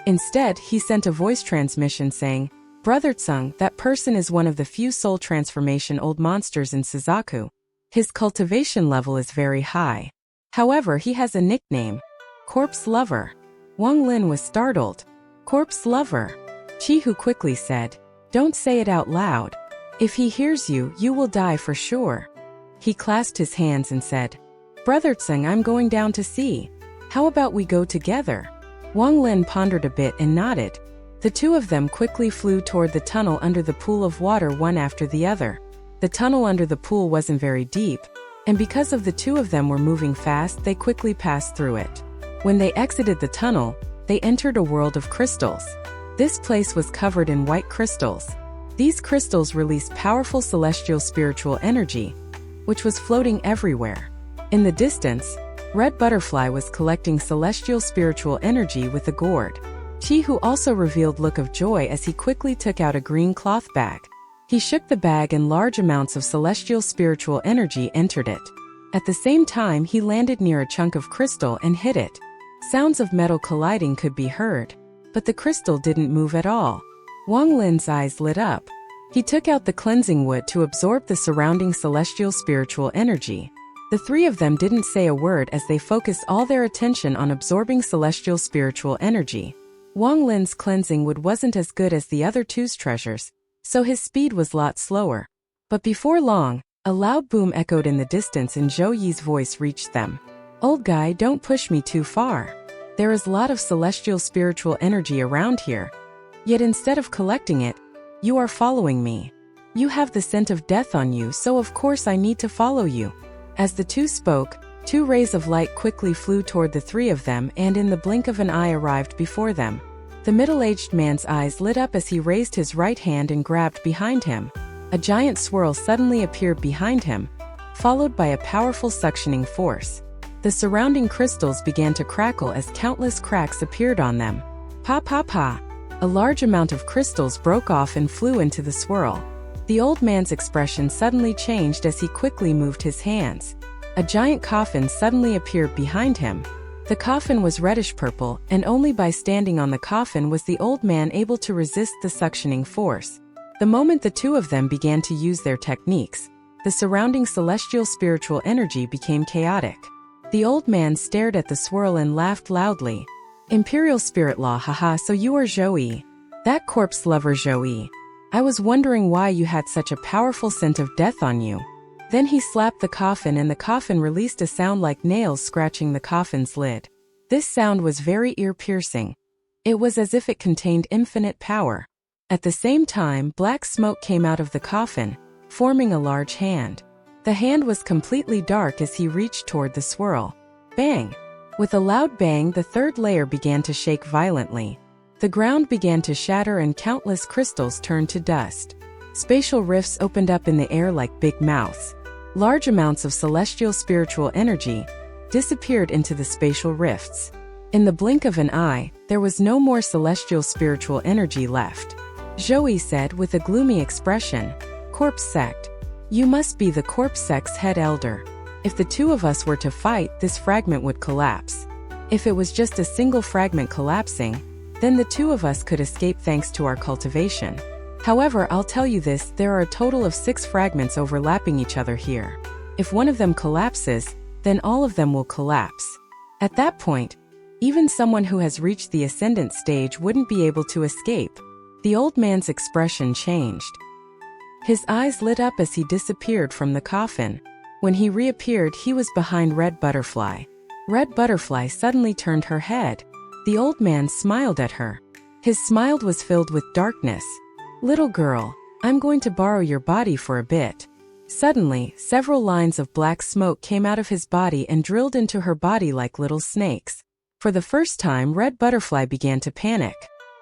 A: Instead, he sent a voice transmission saying, Brother Tseng, that person is one of the few soul transformation old monsters in Suzaku. His cultivation level is very high. However, he has a nickname, Corpse Lover. Wang Lin was startled. Corpse Lover? Chi-Hu quickly said, Don't say it out loud. If he hears you, you will die for sure. He clasped his hands and said, Brother Tseng, I'm going down to see. How about we go together? Wang Lin pondered a bit and nodded. The two of them quickly flew toward the tunnel under the pool of water one after the other. The tunnel under the pool wasn't very deep, and because of the two of them were moving fast, they quickly passed through it. When they exited the tunnel, they entered a world of crystals. This place was covered in white crystals. These crystals released powerful celestial spiritual energy, which was floating everywhere. In the distance, Red Butterfly was collecting celestial spiritual energy with a gourd. Chi-Hu also revealed look of joy as he quickly took out a green cloth bag. He shook the bag and large amounts of celestial spiritual energy entered it. At the same time, he landed near a chunk of crystal and hit it. Sounds of metal colliding could be heard, but the crystal didn't move at all. Wang Lin's eyes lit up. He took out the cleansing wood to absorb the surrounding celestial spiritual energy. The three of them didn't say a word as they focused all their attention on absorbing celestial spiritual energy. Wang Lin's cleansing wood wasn't as good as the other two's treasures, so his speed was a lot slower. But before long, a loud boom echoed in the distance and Zhou Yi's voice reached them. Old guy, don't push me too far. There is a lot of celestial spiritual energy around here. Yet instead of collecting it, you are following me. You have the scent of death on you, so of course I need to follow you. As the two spoke, two rays of light quickly flew toward the three of them and in the blink of an eye arrived before them. The middle-aged man's eyes lit up as he raised his right hand and grabbed behind him. A giant swirl suddenly appeared behind him, followed by a powerful suctioning force. The surrounding crystals began to crackle as countless cracks appeared on them. Pa pa pa! A large amount of crystals broke off and flew into the swirl. The old man's expression suddenly changed as he quickly moved his hands. A giant coffin suddenly appeared behind him. The coffin was reddish-purple, and only by standing on the coffin was the old man able to resist the suctioning force. The moment the two of them began to use their techniques, the surrounding celestial spiritual energy became chaotic. The old man stared at the swirl and laughed loudly. Imperial Spirit Law, haha, so you are Zhou Yi. That corpse lover Zhou Yi. I was wondering why you had such a powerful scent of death on you. Then he slapped the coffin and the coffin released a sound like nails scratching the coffin's lid. This sound was very ear-piercing. It was as if it contained infinite power. At the same time, black smoke came out of the coffin, forming a large hand. The hand was completely dark as he reached toward the swirl. Bang! With a loud bang, the third layer began to shake violently. The ground began to shatter and countless crystals turned to dust. Spatial rifts opened up in the air like big mouths. Large amounts of celestial spiritual energy disappeared into the spatial rifts. In the blink of an eye, there was no more celestial spiritual energy left. Zhou Yi said with a gloomy expression, Corpse Sect. You must be the Corpse Sect's head elder. If the two of us were to fight, this fragment would collapse. If it was just a single fragment collapsing, then the two of us could escape thanks to our cultivation. However, I'll tell you this, there are a total of 6 fragments overlapping each other here. If one of them collapses, then all of them will collapse. At that point, even someone who has reached the ascendant stage wouldn't be able to escape. The old man's expression changed. His eyes lit up as he disappeared from the coffin. When he reappeared, he was behind Red Butterfly. Red Butterfly suddenly turned her head. The old man smiled at her. His smile was filled with darkness. "Little girl, I'm going to borrow your body for a bit." Suddenly, several lines of black smoke came out of his body and drilled into her body like little snakes. For the first time, Red Butterfly began to panic.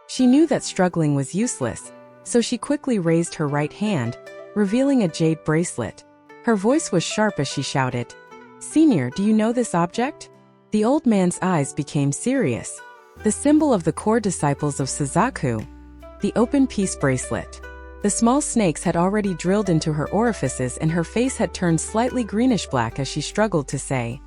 A: She knew that struggling was useless, so she quickly raised her right hand, revealing a jade bracelet. Her voice was sharp as she shouted, "Senior, do you know this object?" The old man's eyes became serious. The symbol of the core disciples of Suzaku, the open peace bracelet. The small snakes had already drilled into her orifices and her face had turned slightly greenish-black as she struggled to say,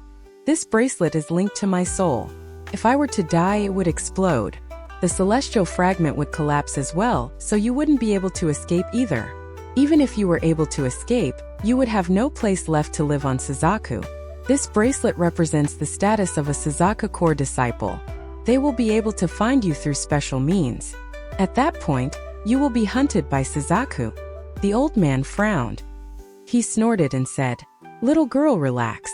A: "This bracelet is linked to my soul. If I were to die, it would explode. The celestial fragment would collapse as well, so you wouldn't be able to escape either. Even if you were able to escape, you would have no place left to live on Suzaku. This bracelet represents the status of a Suzaku core disciple. They will be able to find you through special means. At that point, you will be hunted by Suzaku." The old man frowned. He snorted and said, "Little girl, relax.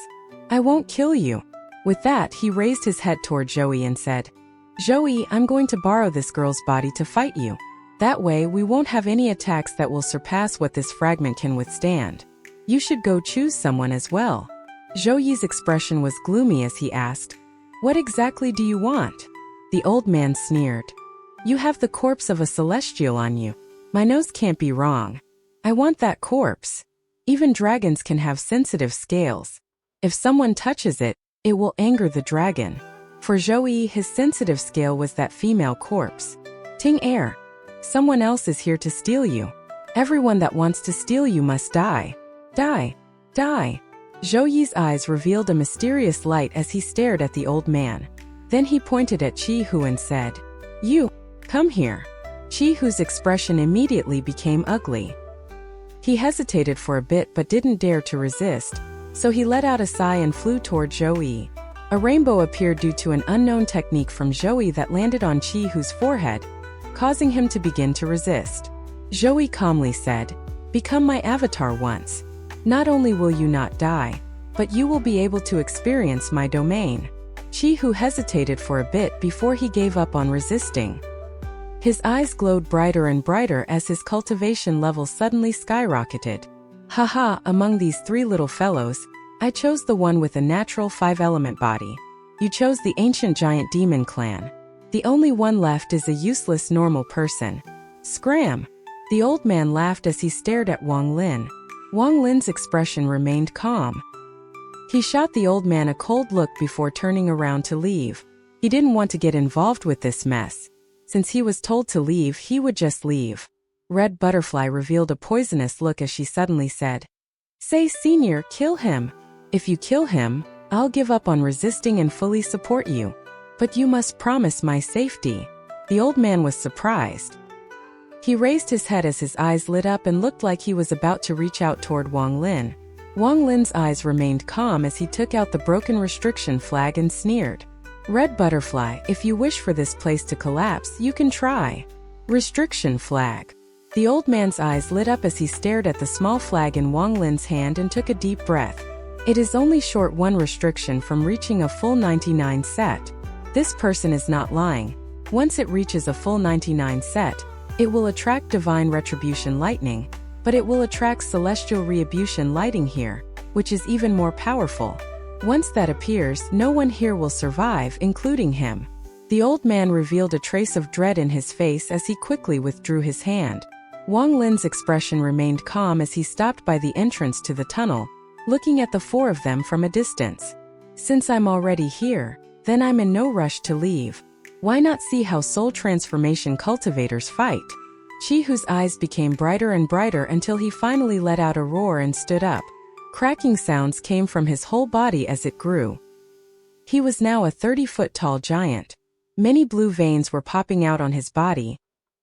A: I won't kill you." With that, he raised his head toward Joey and said, "Joey, I'm going to borrow this girl's body to fight you. That way, we won't have any attacks that will surpass what this fragment can withstand. You should go choose someone as well." Joey's expression was gloomy as he asked, "What exactly do you want?" The old man sneered. "You have the corpse of a celestial on you. My nose can't be wrong. I want that corpse. Even dragons can have sensitive scales. If someone touches it, it will anger the dragon." For Joey, his sensitive scale was that female corpse. "Ting air. Someone else is here to steal you. Everyone that wants to steal you must die. Die. Die." Joey's eyes revealed a mysterious light as he stared at the old man. Then he pointed at Chi-Hu and said, "You, come here." Chi-Hu's expression immediately became ugly. He hesitated for a bit but didn't dare to resist, so he let out a sigh and flew toward Joey. A rainbow appeared due to an unknown technique from Joey that landed on Chi-Hu's forehead, causing him to begin to resist. Joey calmly said, "Become my avatar once. Not only will you not die, but you will be able to experience my domain." Chi-Hu hesitated for a bit before he gave up on resisting. His eyes glowed brighter and brighter as his cultivation level suddenly skyrocketed. "Haha, among these three little fellows, I chose the one with a natural 5-element body. You chose the ancient giant demon clan. The only one left is a useless normal person. Scram!" The old man laughed as he stared at Wang Lin. Wang Lin's expression remained calm. He shot the old man a cold look before turning around to leave. He didn't want to get involved with this mess. Since he was told to leave, he would just leave. Red Butterfly revealed a poisonous look as she suddenly said, "Say, Senior, kill him. If you kill him, I'll give up on resisting and fully support you. But you must promise my safety." The old man was surprised. He raised his head as his eyes lit up and looked like he was about to reach out toward Wang Lin. Wang Lin's eyes remained calm as he took out the broken restriction flag and sneered. "Red Butterfly, if you wish for this place to collapse, you can try." Restriction flag. The old man's eyes lit up as he stared at the small flag in Wang Lin's hand and took a deep breath. "It is only short one restriction from reaching a full 99 set. This person is not lying. Once it reaches a full 99 set, it will attract divine retribution lightning, but it will attract celestial retribution lighting here, which is even more powerful. Once that appears, no one here will survive, including him." The old man revealed a trace of dread in his face as he quickly withdrew his hand. Wang Lin's expression remained calm as he stopped by the entrance to the tunnel, looking at the four of them from a distance. "Since I'm already here, then I'm in no rush to leave. Why not see how soul transformation cultivators fight?" Chi-Hu's eyes became brighter and brighter until he finally let out a roar and stood up. Cracking sounds came from his whole body as it grew. He was now a 30-foot-tall giant. Many blue veins were popping out on his body,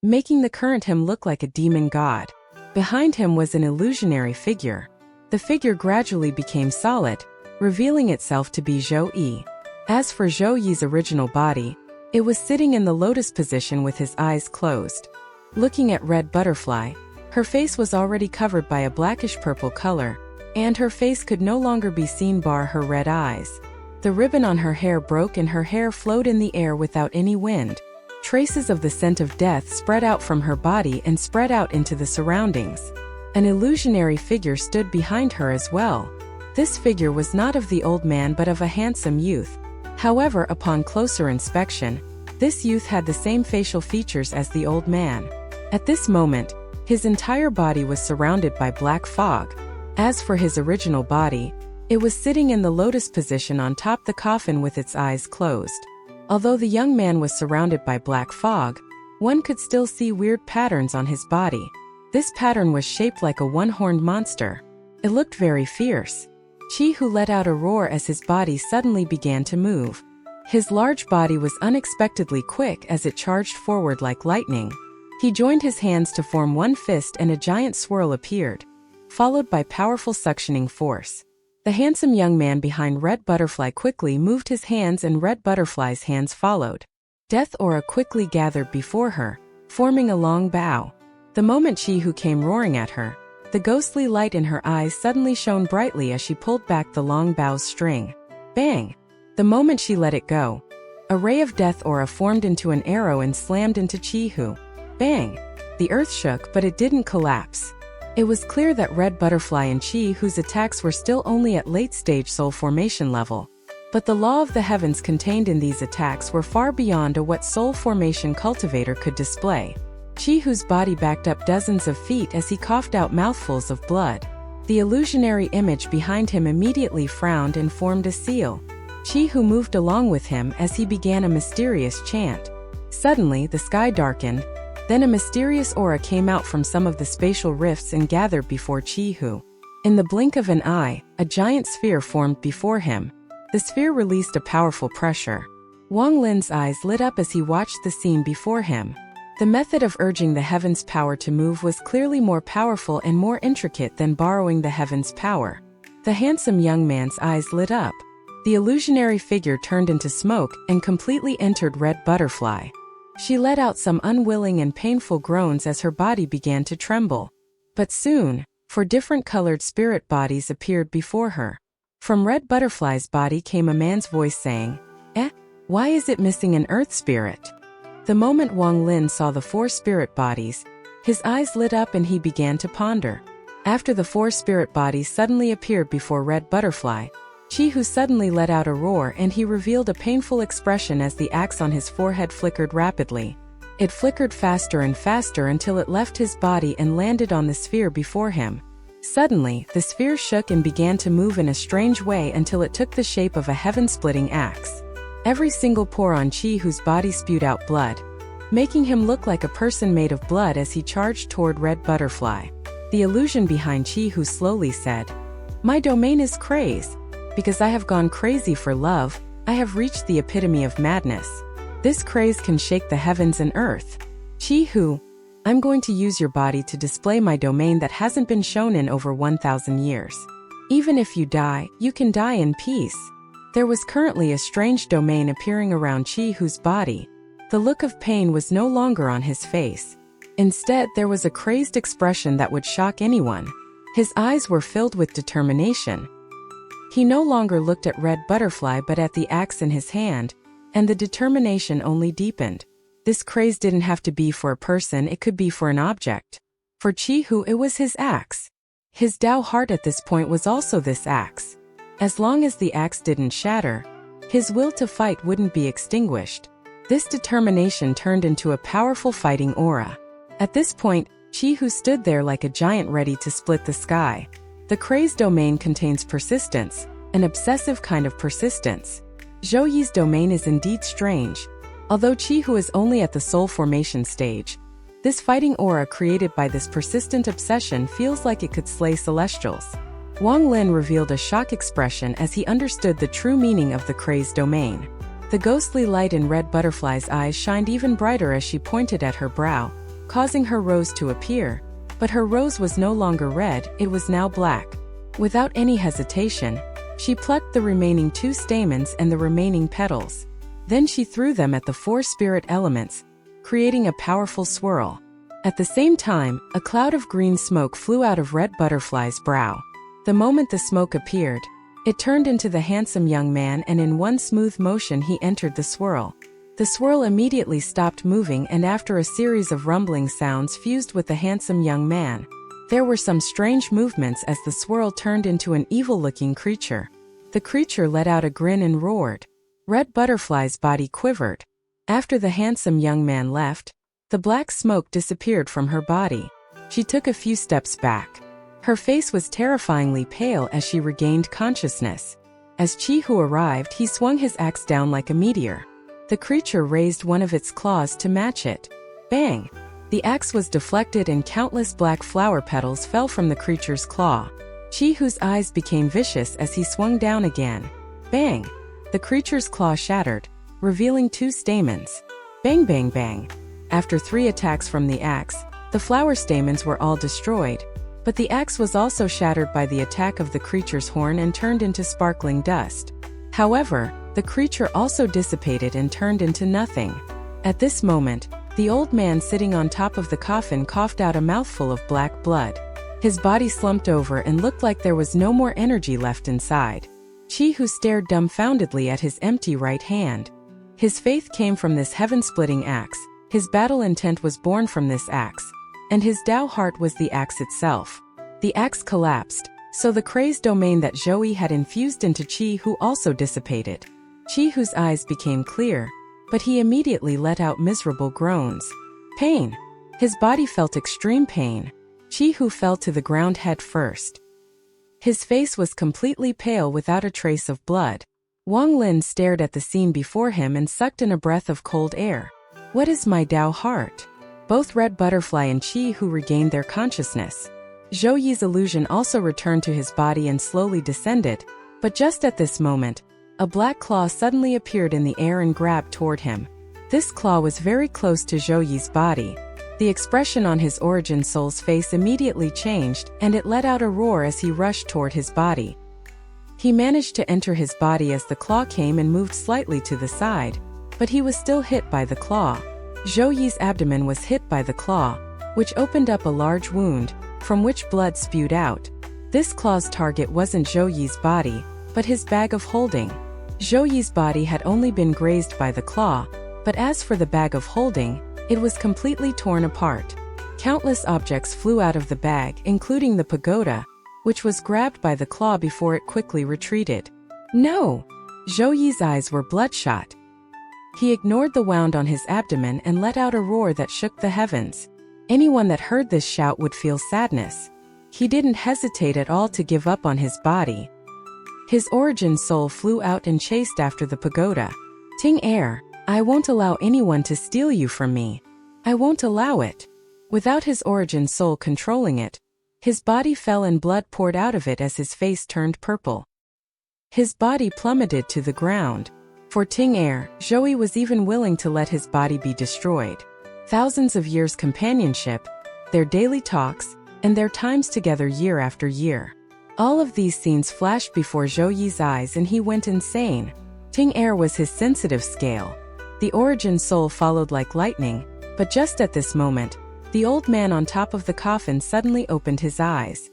A: making the current him look like a demon god. Behind him was an illusionary figure. The figure gradually became solid, revealing itself to be Zhou Yi. As for Zhou Yi's original body, it was sitting in the lotus position with his eyes closed. Looking at Red Butterfly, her face was already covered by a blackish-purple color, and her face could no longer be seen bar her red eyes. The ribbon on her hair broke and her hair flowed in the air without any wind. Traces of the scent of death spread out from her body and spread out into the surroundings. An illusionary figure stood behind her as well. This figure was not of the old man but of a handsome youth. However, upon closer inspection, this youth had the same facial features as the old man. At this moment, his entire body was surrounded by black fog. As for his original body, it was sitting in the lotus position on top the coffin with its eyes closed. Although the young man was surrounded by black fog, one could still see weird patterns on his body. This pattern was shaped like a one-horned monster. It looked very fierce. Chi-Hu let out a roar as his body suddenly began to move. His large body was unexpectedly quick as it charged forward like lightning. He joined his hands to form one fist and a giant swirl appeared, followed by powerful suctioning force. The handsome young man behind Red Butterfly quickly moved his hands and Red Butterfly's hands followed. Death aura quickly gathered before her, forming a long bow. The moment Chi-Hu came roaring at her, the ghostly light in her eyes suddenly shone brightly as she pulled back the long bow's string. Bang! The moment she let it go, a ray of death aura formed into an arrow and slammed into Chi-Hu. Bang! The earth shook but it didn't collapse. It was clear that Red Butterfly and Chi-Hu's attacks were still only at late-stage soul formation level. But the law of the heavens contained in these attacks were far beyond what soul formation cultivator could display. Chi-Hu's body backed up dozens of feet as he coughed out mouthfuls of blood. The illusionary image behind him immediately frowned and formed a seal. Chi-Hu moved along with him as he began a mysterious chant. Suddenly, the sky darkened. Then a mysterious aura came out from some of the spatial rifts and gathered before Chi-Hu. In the blink of an eye, a giant sphere formed before him. The sphere released a powerful pressure. Wang Lin's eyes lit up as he watched the scene before him. The method of urging the heavens' power to move was clearly more powerful and more intricate than borrowing the heavens' power. The handsome young man's eyes lit up. The illusionary figure turned into smoke and completely entered Red Butterfly. She let out some unwilling and painful groans as her body began to tremble. But soon, 4 different colored spirit bodies appeared before her. From Red Butterfly's body came a man's voice saying, why is it missing an earth spirit? The moment Wang Lin saw the 4 spirit bodies, his eyes lit up and he began to ponder. After the 4 spirit bodies suddenly appeared before Red Butterfly, Chi-Hu suddenly let out a roar and he revealed a painful expression as the axe on his forehead flickered rapidly. It flickered faster and faster until it left his body and landed on the sphere before him. Suddenly, the sphere shook and began to move in a strange way until it took the shape of a heaven-splitting axe. Every single pore on Chi-Hu's body spewed out blood, making him look like a person made of blood as he charged toward Red Butterfly. The illusion behind Chi-Hu slowly said, "My domain is craze. Because I have gone crazy for love, I have reached the epitome of madness. This craze can shake the heavens and earth. Chi-Hu, I'm going to use your body to display my domain that hasn't been shown in over 1,000 years. Even if you die, you can die in peace." There was currently a strange domain appearing around Chi-Hu's body. The look of pain was no longer on his face. Instead, there was a crazed expression that would shock anyone. His eyes were filled with determination. He no longer looked at Red Butterfly but at the axe in his hand, and the determination only deepened. This craze didn't have to be for a person, it could be for an object. For Chi-Hu, it was his axe. His Tao heart at this point was also this axe. As long as the axe didn't shatter, his will to fight wouldn't be extinguished. This determination turned into a powerful fighting aura. At this point, Chi-Hu stood there like a giant ready to split the sky. The craze domain contains persistence, an obsessive kind of persistence. Zhou Yi's domain is indeed strange. Although Chi-Hu is only at the soul formation stage, this fighting aura created by this persistent obsession feels like it could slay celestials. Wang Lin revealed a shock expression as he understood the true meaning of the craze domain. The ghostly light in Red Butterfly's eyes shined even brighter as she pointed at her brow, causing her rose to appear. But her rose was no longer red, it was now black. Without any hesitation, she plucked the remaining 2 stamens and the remaining petals. Then she threw them at the 4 spirit elements, creating a powerful swirl. At the same time, a cloud of green smoke flew out of Red Butterfly's brow. The moment the smoke appeared, it turned into the handsome young man and in one smooth motion he entered the swirl. The swirl immediately stopped moving, and after a series of rumbling sounds fused with the handsome young man, there were some strange movements as the swirl turned into an evil-looking creature. The creature let out a grin and roared. Red Butterfly's body quivered. After the handsome young man left, the black smoke disappeared from her body. She took a few steps back. Her face was terrifyingly pale as she regained consciousness. As Chi-Hu arrived, he swung his axe down like a meteor. The creature raised one of its claws to match it. Bang! The axe was deflected and countless black flower petals fell from the creature's claw. Chi-Hu's eyes became vicious as he swung down again. Bang! The creature's claw shattered, revealing 2 stamens. Bang bang bang! After 3 attacks from the axe, the flower stamens were all destroyed, but the axe was also shattered by the attack of the creature's horn and turned into sparkling dust. However, the creature also dissipated and turned into nothing. At this moment, the old man sitting on top of the coffin coughed out a mouthful of black blood. His body slumped over and looked like there was no more energy left inside. Chi-Hu stared dumbfoundedly at his empty right hand. His faith came from this heaven-splitting axe, his battle intent was born from this axe, and his Dao heart was the axe itself. The axe collapsed, so the crazed domain that Zhou Yi had infused into Chi-Hu also dissipated. Chi-Hu's eyes became clear, but he immediately let out miserable groans. Pain! His body felt extreme pain. Chi-Hu fell to the ground head first. His face was completely pale without a trace of blood. Wang Lin stared at the scene before him and sucked in a breath of cold air. What is my Dao heart? Both Red Butterfly and Chi-Hu regained their consciousness. Zhou Yi's illusion also returned to his body and slowly descended, but just at this moment, a black claw suddenly appeared in the air and grabbed toward him. This claw was very close to Zhou Yi's body. The expression on his origin soul's face immediately changed, and it let out a roar as he rushed toward his body. He managed to enter his body as the claw came and moved slightly to the side, but he was still hit by the claw. Zhou Yi's abdomen was hit by the claw, which opened up a large wound, from which blood spewed out. This claw's target wasn't Zhou Yi's body, but his bag of holding. Zhou Yi's body had only been grazed by the claw, but as for the bag of holding, it was completely torn apart. Countless objects flew out of the bag, including the pagoda, which was grabbed by the claw before it quickly retreated. No! Zhou Yi's eyes were bloodshot. He ignored the wound on his abdomen and let out a roar that shook the heavens. Anyone that heard this shout would feel sadness. He didn't hesitate at all to give up on his body. His origin soul flew out and chased after the pagoda. Ting Air, I won't allow anyone to steal you from me. I won't allow it. Without his origin soul controlling it, his body fell and blood poured out of it as his face turned purple. His body plummeted to the ground. For Ting Air, Zhou Yi was even willing to let his body be destroyed. Thousands of years' companionship, their daily talks, and their times together year after year. All of these scenes flashed before Zhou Yi's eyes and he went insane. Ting Air was his sensitive scale. The origin soul followed like lightning, but just at this moment, the old man on top of the coffin suddenly opened his eyes.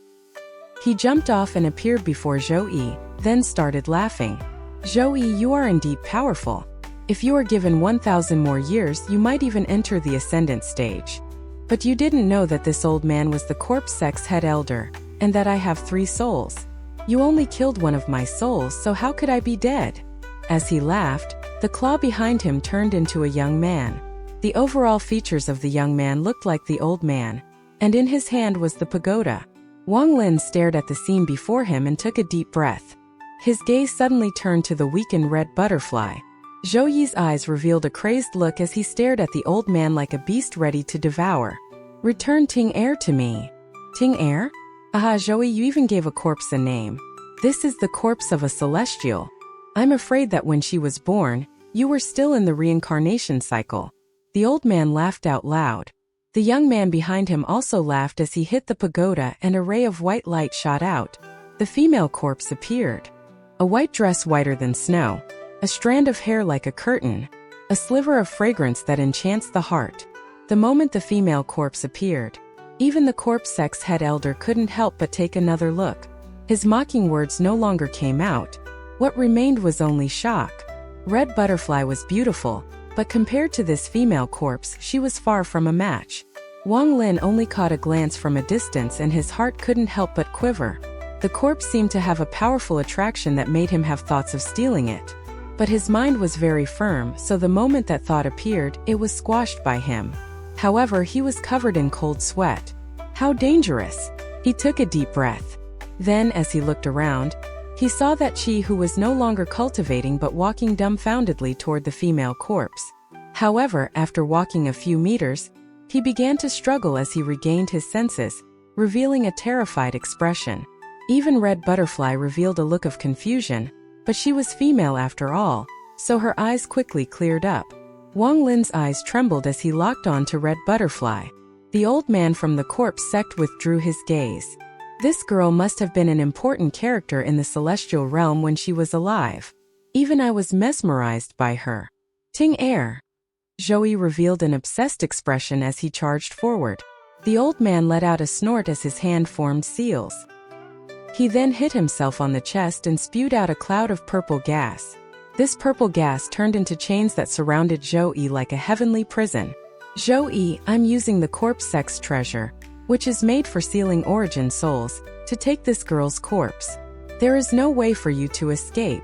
A: He jumped off and appeared before Zhou Yi, then started laughing. Zhou Yi, you are indeed powerful. If you are given 1,000 more years, you might even enter the ascendant stage. But you didn't know that this old man was the corpse sex head elder, and that I have 3 souls. You only killed one of my souls, so how could I be dead? As he laughed, the claw behind him turned into a young man. The overall features of the young man looked like the old man, and in his hand was the pagoda. Wang Lin stared at the scene before him and took a deep breath. His gaze suddenly turned to the weakened Red Butterfly. Zhou Yi's eyes revealed a crazed look as he stared at the old man like a beast ready to devour. Return Ting Air to me. Ting Air? Aha, Zhou Yi, you even gave a corpse a name. This is the corpse of a celestial. I'm afraid that when she was born, you were still in the reincarnation cycle. The old man laughed out loud. The young man behind him also laughed as he hit the pagoda and a ray of white light shot out. The female corpse appeared. A white dress whiter than snow. A strand of hair like a curtain. A sliver of fragrance that enchants the heart. The moment the female corpse appeared, even the corpse sex head elder couldn't help but take another look. His mocking words no longer came out. What remained was only shock. Red Butterfly was beautiful, But compared to this female corpse, she was far from a match. Wang Lin only caught a glance from a distance and his heart couldn't help but quiver. The corpse seemed to have a powerful attraction that made him have thoughts of stealing it. But his mind was very firm, so the moment that thought appeared, it was squashed by him. However, he was covered in cold sweat. How dangerous! He took a deep breath. Then, as he looked around, he saw that Qi, who was no longer cultivating but walking dumbfoundedly toward the female corpse. However, after walking a few meters, he began to struggle as he regained his senses, revealing a terrified expression. Even Red Butterfly revealed a look of confusion, but she was female after all, so her eyes quickly cleared up. Wang Lin's eyes trembled as he locked on to Red Butterfly. The old man from the corpse sect withdrew his gaze. This girl must have been an important character in the celestial realm when she was alive. Even I was mesmerized by her. Ting Air. Zhou revealed an obsessed expression as he charged forward. The old man let out a snort as his hand formed seals. He then hit himself on the chest and spewed out a cloud of purple gas. This purple gas turned into chains that surrounded Zhou like a heavenly prison. Zhou, I'm using the corpse sex treasure, which is made for sealing origin souls, to take this girl's corpse. There is no way for you to escape.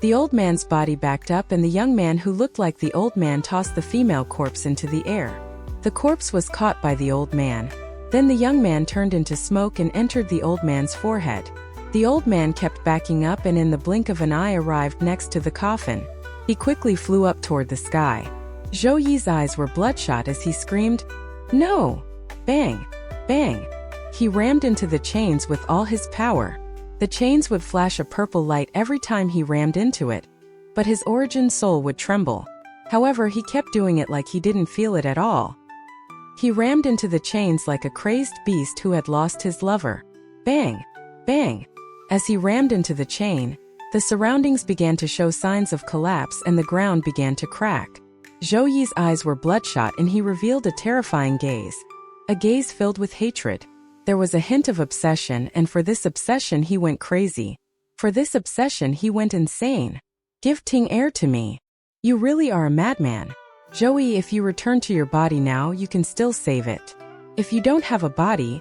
A: The old man's body backed up and the young man who looked like the old man tossed the female corpse into the air. The corpse was caught by the old man. Then the young man turned into smoke and entered the old man's forehead. The old man kept backing up and in the blink of an eye arrived next to the coffin. He quickly flew up toward the sky. Zhou Yi's eyes were bloodshot as he screamed, "No!" Bang! Bang! He rammed into the chains with all his power. The chains would flash a purple light every time he rammed into it, but his origin soul would tremble. However, he kept doing it like he didn't feel it at all. He rammed into the chains like a crazed beast who had lost his lover. Bang! Bang! As he rammed into the chain, the surroundings began to show signs of collapse and the ground began to crack. Zhou Yi's eyes were bloodshot and he revealed a terrifying gaze. A gaze filled with hatred. There was a hint of obsession, and for this obsession he went crazy. For this obsession he went insane. Give Ting Air to me. You really are a madman. Zhou, if you return to your body now, you can still save it. If you don't have a body,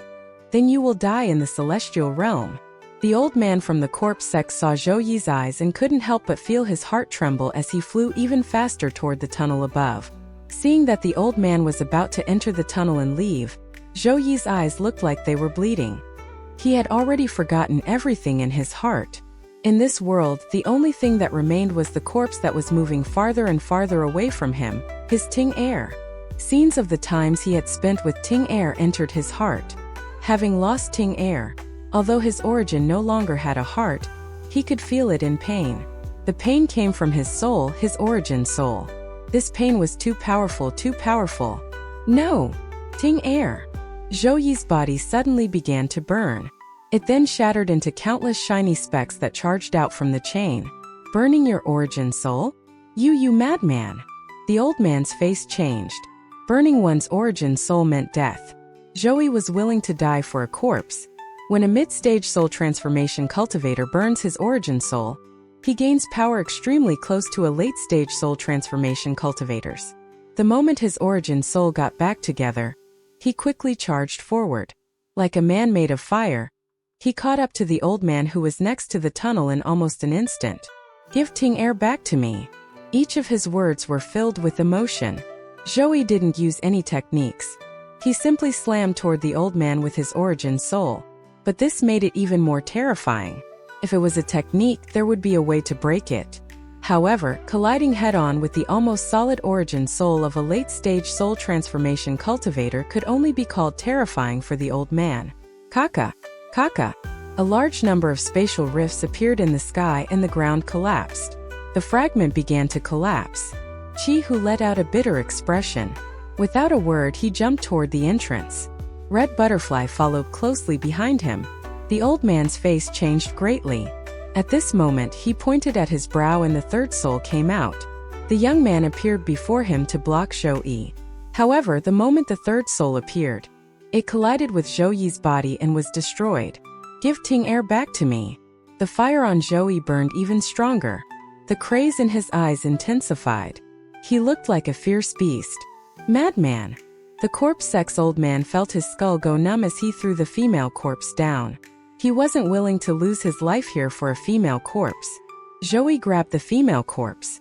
A: then you will die in the celestial realm. The old man from the corpse sex saw Zhou Yi's eyes and couldn't help but feel his heart tremble as he flew even faster toward the tunnel above. Seeing that the old man was about to enter the tunnel and leave, Zhou Yi's eyes looked like they were bleeding. He had already forgotten everything in his heart. In this world, the only thing that remained was the corpse that was moving farther and farther away from him, his Ting Air. Scenes of the times he had spent with Ting Air entered his heart. Having lost Ting Air, although his origin no longer had a heart, he could feel it in pain. The pain came from his soul, his origin soul. This pain was too powerful, too powerful. No! Ting Air! Zhou Yi's body suddenly began to burn. It then shattered into countless shiny specks that charged out from the chain. Burning your origin soul? You madman! The old man's face changed. Burning one's origin soul meant death. Zhou Yi was willing to die for a corpse. When a mid-stage soul transformation cultivator burns his origin soul, he gains power extremely close to a late-stage soul transformation cultivators. The moment his origin soul got back together, he quickly charged forward. Like a man made of fire, he caught up to the old man who was next to the tunnel in almost an instant. Give Ting Air back to me. Each of his words were filled with emotion. Zhou Yi didn't use any techniques. He simply slammed toward the old man with his origin soul. But this made it even more terrifying. If it was a technique, there would be a way to break it. However, colliding head-on with the almost solid origin soul of a late-stage soul transformation cultivator could only be called terrifying for the old man. Kaka! Kaka! A large number of spatial rifts appeared in the sky and the ground collapsed. The fragment began to collapse. Qi, who let out a bitter expression. Without a word, he jumped toward the entrance. Red Butterfly followed closely behind him. The old man's face changed greatly. At this moment, he pointed at his brow and the third soul came out. The young man appeared before him to block Zhou Yi. However, the moment the third soul appeared, it collided with Zhou Yi's body and was destroyed. Give Ting Air back to me. The fire on Zhou Yi burned even stronger. The craze in his eyes intensified. He looked like a fierce beast. Madman! The corpse-sex old man felt his skull go numb as he threw the female corpse down. He wasn't willing to lose his life here for a female corpse. Joey grabbed the female corpse.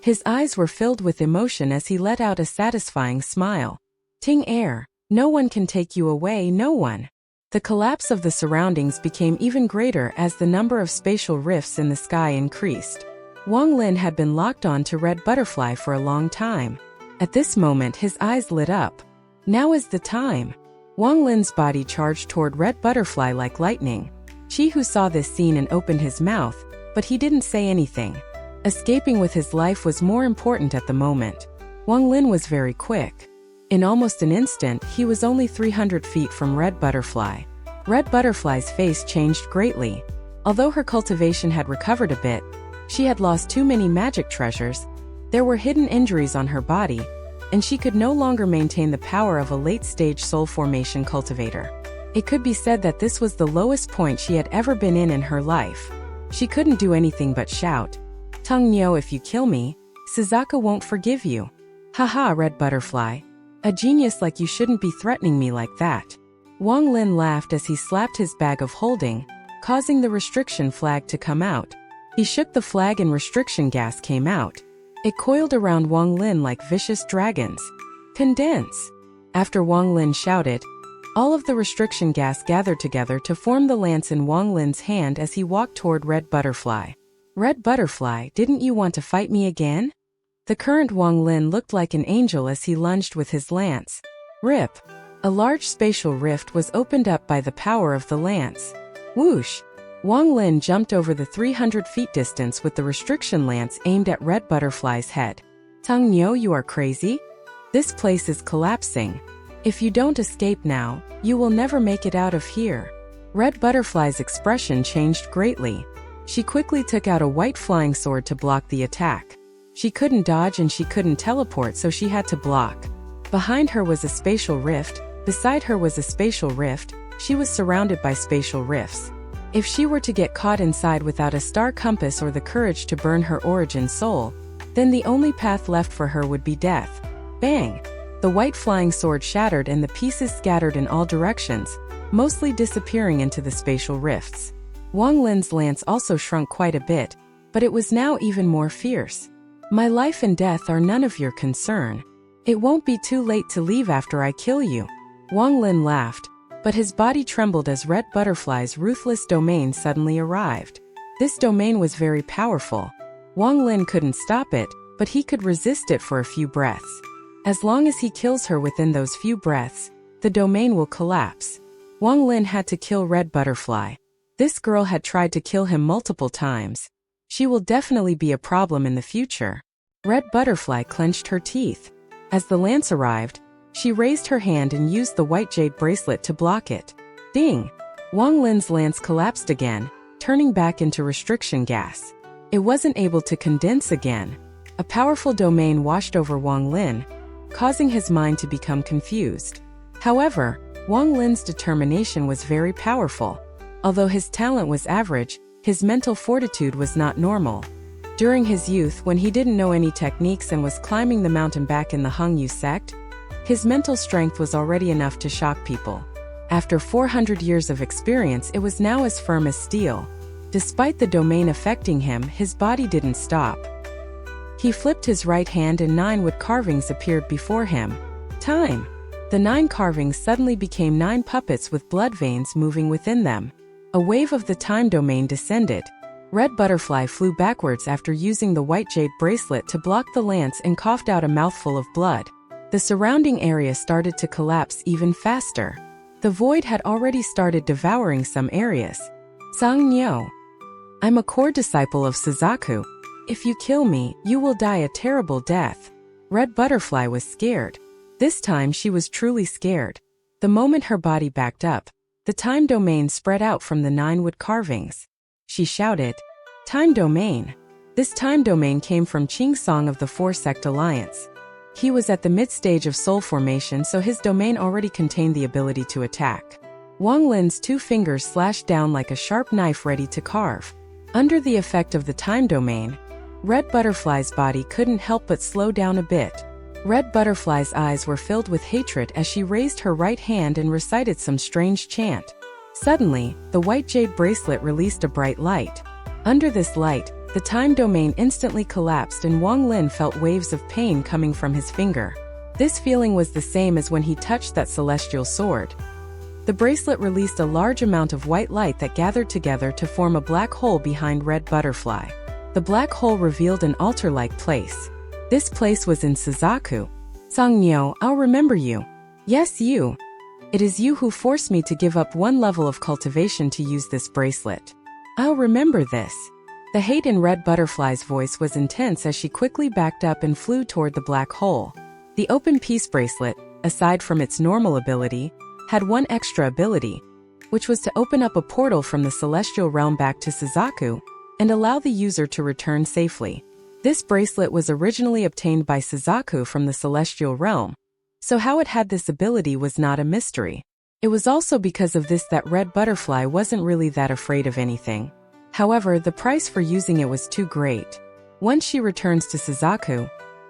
A: His eyes were filled with emotion as he let out a satisfying smile. Ting air, no one can take you away, no one. The collapse of the surroundings became even greater as the number of spatial rifts in the sky increased. Wang Lin had been locked on to Red Butterfly for a long time. At this moment his eyes lit up. Now is the time. Wang Lin's body charged toward Red Butterfly like lightning. Chi-Hu saw this scene and opened his mouth, but he didn't say anything. Escaping with his life was more important at the moment. Wang Lin was very quick. In almost an instant, he was only 300 feet from Red Butterfly. Red Butterfly's face changed greatly. Although her cultivation had recovered a bit, she had lost too many magic treasures, there were hidden injuries on her body, and she could no longer maintain the power of a late-stage soul formation cultivator. It could be said that this was the lowest point she had ever been in her life. She couldn't do anything but shout, "Tung Nyo, if you kill me, Suzuka won't forgive you." Haha, Red Butterfly. A genius like you shouldn't be threatening me like that. Wang Lin laughed as he slapped his bag of holding, causing the restriction flag to come out. He shook the flag and restriction gas came out. It coiled around Wang Lin like vicious dragons. Condense! After Wang Lin shouted, all of the restriction gas gathered together to form the lance in Wang Lin's hand as he walked toward Red Butterfly. Red Butterfly, didn't you want to fight me again? The current Wang Lin looked like an angel as he lunged with his lance. Rip! A large spatial rift was opened up by the power of the lance. Whoosh! Wang Lin jumped over the 300 feet distance with the restriction lance aimed at Red Butterfly's head. Tung Nyo, you are crazy? This place is collapsing. If you don't escape now, you will never make it out of here. Red Butterfly's expression changed greatly. She quickly took out a white flying sword to block the attack. She couldn't dodge and she couldn't teleport, so she had to block. Behind her was a spatial rift, beside her was a spatial rift, she was surrounded by spatial rifts. If she were to get caught inside without a star compass or the courage to burn her origin soul, then the only path left for her would be death. Bang! The white flying sword shattered and the pieces scattered in all directions, mostly disappearing into the spatial rifts. Wang Lin's lance also shrunk quite a bit, but it was now even more fierce. My life and death are none of your concern. It won't be too late to leave after I kill you. Wang Lin laughed, but his body trembled as Red Butterfly's ruthless domain suddenly arrived. This domain was very powerful. Wang Lin couldn't stop it, but he could resist it for a few breaths. As long as he kills her within those few breaths, the domain will collapse. Wang Lin had to kill Red Butterfly. This girl had tried to kill him multiple times. She will definitely be a problem in the future. Red Butterfly clenched her teeth. As the lance arrived, she raised her hand and used the white jade bracelet to block it. Ding! Wang Lin's lance collapsed again, turning back into restriction gas. It wasn't able to condense again. A powerful domain washed over Wang Lin, causing his mind to become confused. However, Wang Lin's determination was very powerful. Although his talent was average, his mental fortitude was not normal. During his youth, when he didn't know any techniques and was climbing the mountain back in the Hongyu sect, his mental strength was already enough to shock people. After 400 years of experience, it was now as firm as steel. Despite the domain affecting him, his body didn't stop. He flipped his right hand and 9 wood carvings appeared before him. Time! The 9 carvings suddenly became 9 puppets with blood veins moving within them. A wave of the time domain descended. Red Butterfly flew backwards after using the white jade bracelet to block the lance and coughed out a mouthful of blood. The surrounding area started to collapse even faster. The void had already started devouring some areas. Sang Nyo. I'm a core disciple of Suzaku. If you kill me, you will die a terrible death. Red Butterfly was scared. This time she was truly scared. The moment her body backed up, the time domain spread out from the 9 wood carvings. She shouted, Time domain. This time domain came from Qing Song of the 4-Sect Alliance. He was at the mid-stage of soul formation, so his domain already contained the ability to attack. Wang Lin's 2 fingers slashed down like a sharp knife ready to carve. Under the effect of the time domain, Red Butterfly's body couldn't help but slow down a bit. Red Butterfly's eyes were filled with hatred as she raised her right hand and recited some strange chant. Suddenly, the white jade bracelet released a bright light. Under this light, the time domain instantly collapsed and Wang Lin felt waves of pain coming from his finger. This feeling was the same as when he touched that celestial sword. The bracelet released a large amount of white light that gathered together to form a black hole behind Red Butterfly. The black hole revealed an altar-like place. This place was in Suzaku. Sangmyo, I'll remember you. Yes, you. It is you who forced me to give up one level of cultivation to use this bracelet. I'll remember this. The hate in Red Butterfly's voice was intense as she quickly backed up and flew toward the black hole. The open peace bracelet, aside from its normal ability, had one extra ability, which was to open up a portal from the celestial realm back to Suzaku and allow the user to return safely. This bracelet was originally obtained by Suzaku from the celestial realm, so how it had this ability was not a mystery. It was also because of this that Red Butterfly wasn't really that afraid of anything. However, the price for using it was too great. Once she returns to Suzaku,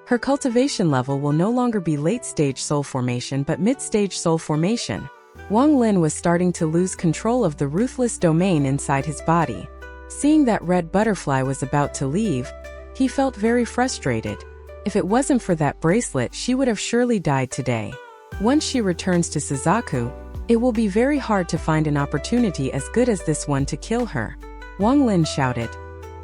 A: her cultivation level will no longer be late-stage soul formation but mid-stage soul formation. Wang Lin was starting to lose control of the ruthless domain inside his body. Seeing that Red Butterfly was about to leave, he felt very frustrated. If it wasn't for that bracelet, she would have surely died today. Once she returns to Suzaku, it will be very hard to find an opportunity as good as this one to kill her. Wang Lin shouted,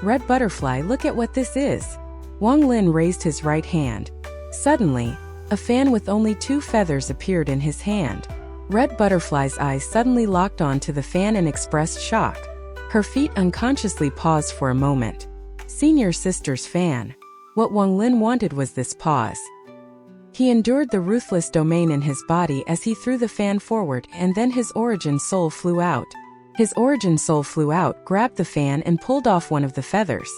A: "Red Butterfly, look at what this is." Wang Lin raised his right hand. Suddenly, a fan with only 2 feathers appeared in his hand. Red Butterfly's eyes suddenly locked on to the fan and expressed shock. Her feet unconsciously paused for a moment. Senior sister's fan. What Wang Lin wanted was this pause. He endured the ruthless domain in his body as he threw the fan forward, and then his origin soul flew out. His origin soul flew out, grabbed the fan and pulled off one of the feathers.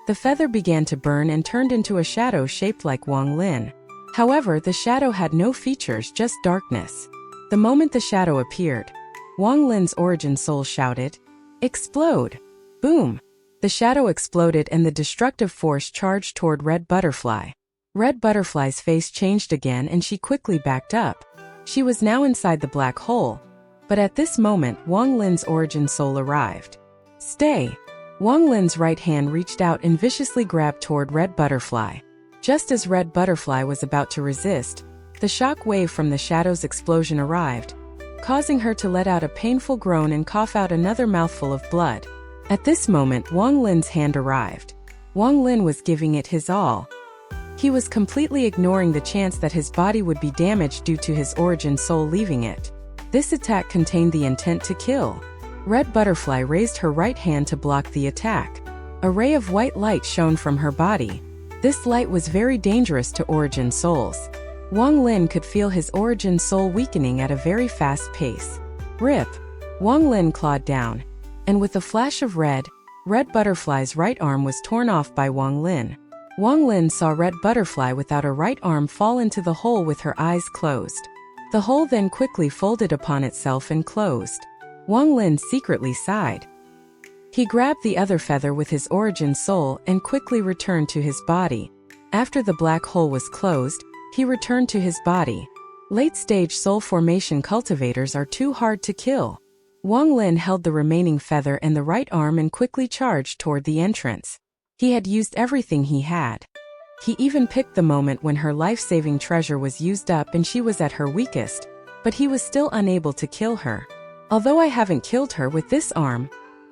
A: The feather began to burn and turned into a shadow shaped like Wang Lin. However, the shadow had no features, just darkness. The moment the shadow appeared, Wang Lin's origin soul shouted, "Explode!" Boom! The shadow exploded and the destructive force charged toward Red Butterfly. Red Butterfly's face changed again and she quickly backed up. She was now inside the black hole. But at this moment, Wang Lin's origin soul arrived. "Stay!" Wang Lin's right hand reached out and viciously grabbed toward Red Butterfly. Just as Red Butterfly was about to resist, the shock wave from the shadow's explosion arrived, causing her to let out a painful groan and cough out another mouthful of blood. At this moment, Wang Lin's hand arrived. Wang Lin was giving it his all. He was completely ignoring the chance that his body would be damaged due to his origin soul leaving it. This attack contained the intent to kill. Red Butterfly raised her right hand to block the attack. A ray of white light shone from her body. This light was very dangerous to origin souls. Wang Lin could feel his origin soul weakening at a very fast pace. Rip! Wang Lin clawed down, and with a flash of Red Butterfly's right arm was torn off by Wang Lin. Wang Lin saw Red Butterfly without a right arm fall into the hole with her eyes closed. The hole then quickly folded upon itself and closed. Wang Lin secretly sighed. He grabbed the other feather with his origin soul and quickly returned to his body. After the black hole was closed, he returned to his body. Late-stage soul formation cultivators are too hard to kill. Wang Lin held the remaining feather and the right arm and quickly charged toward the entrance. He had used everything he had. He even picked the moment when her life-saving treasure was used up and she was at her weakest, but he was still unable to kill her. Although I haven't killed her with this arm,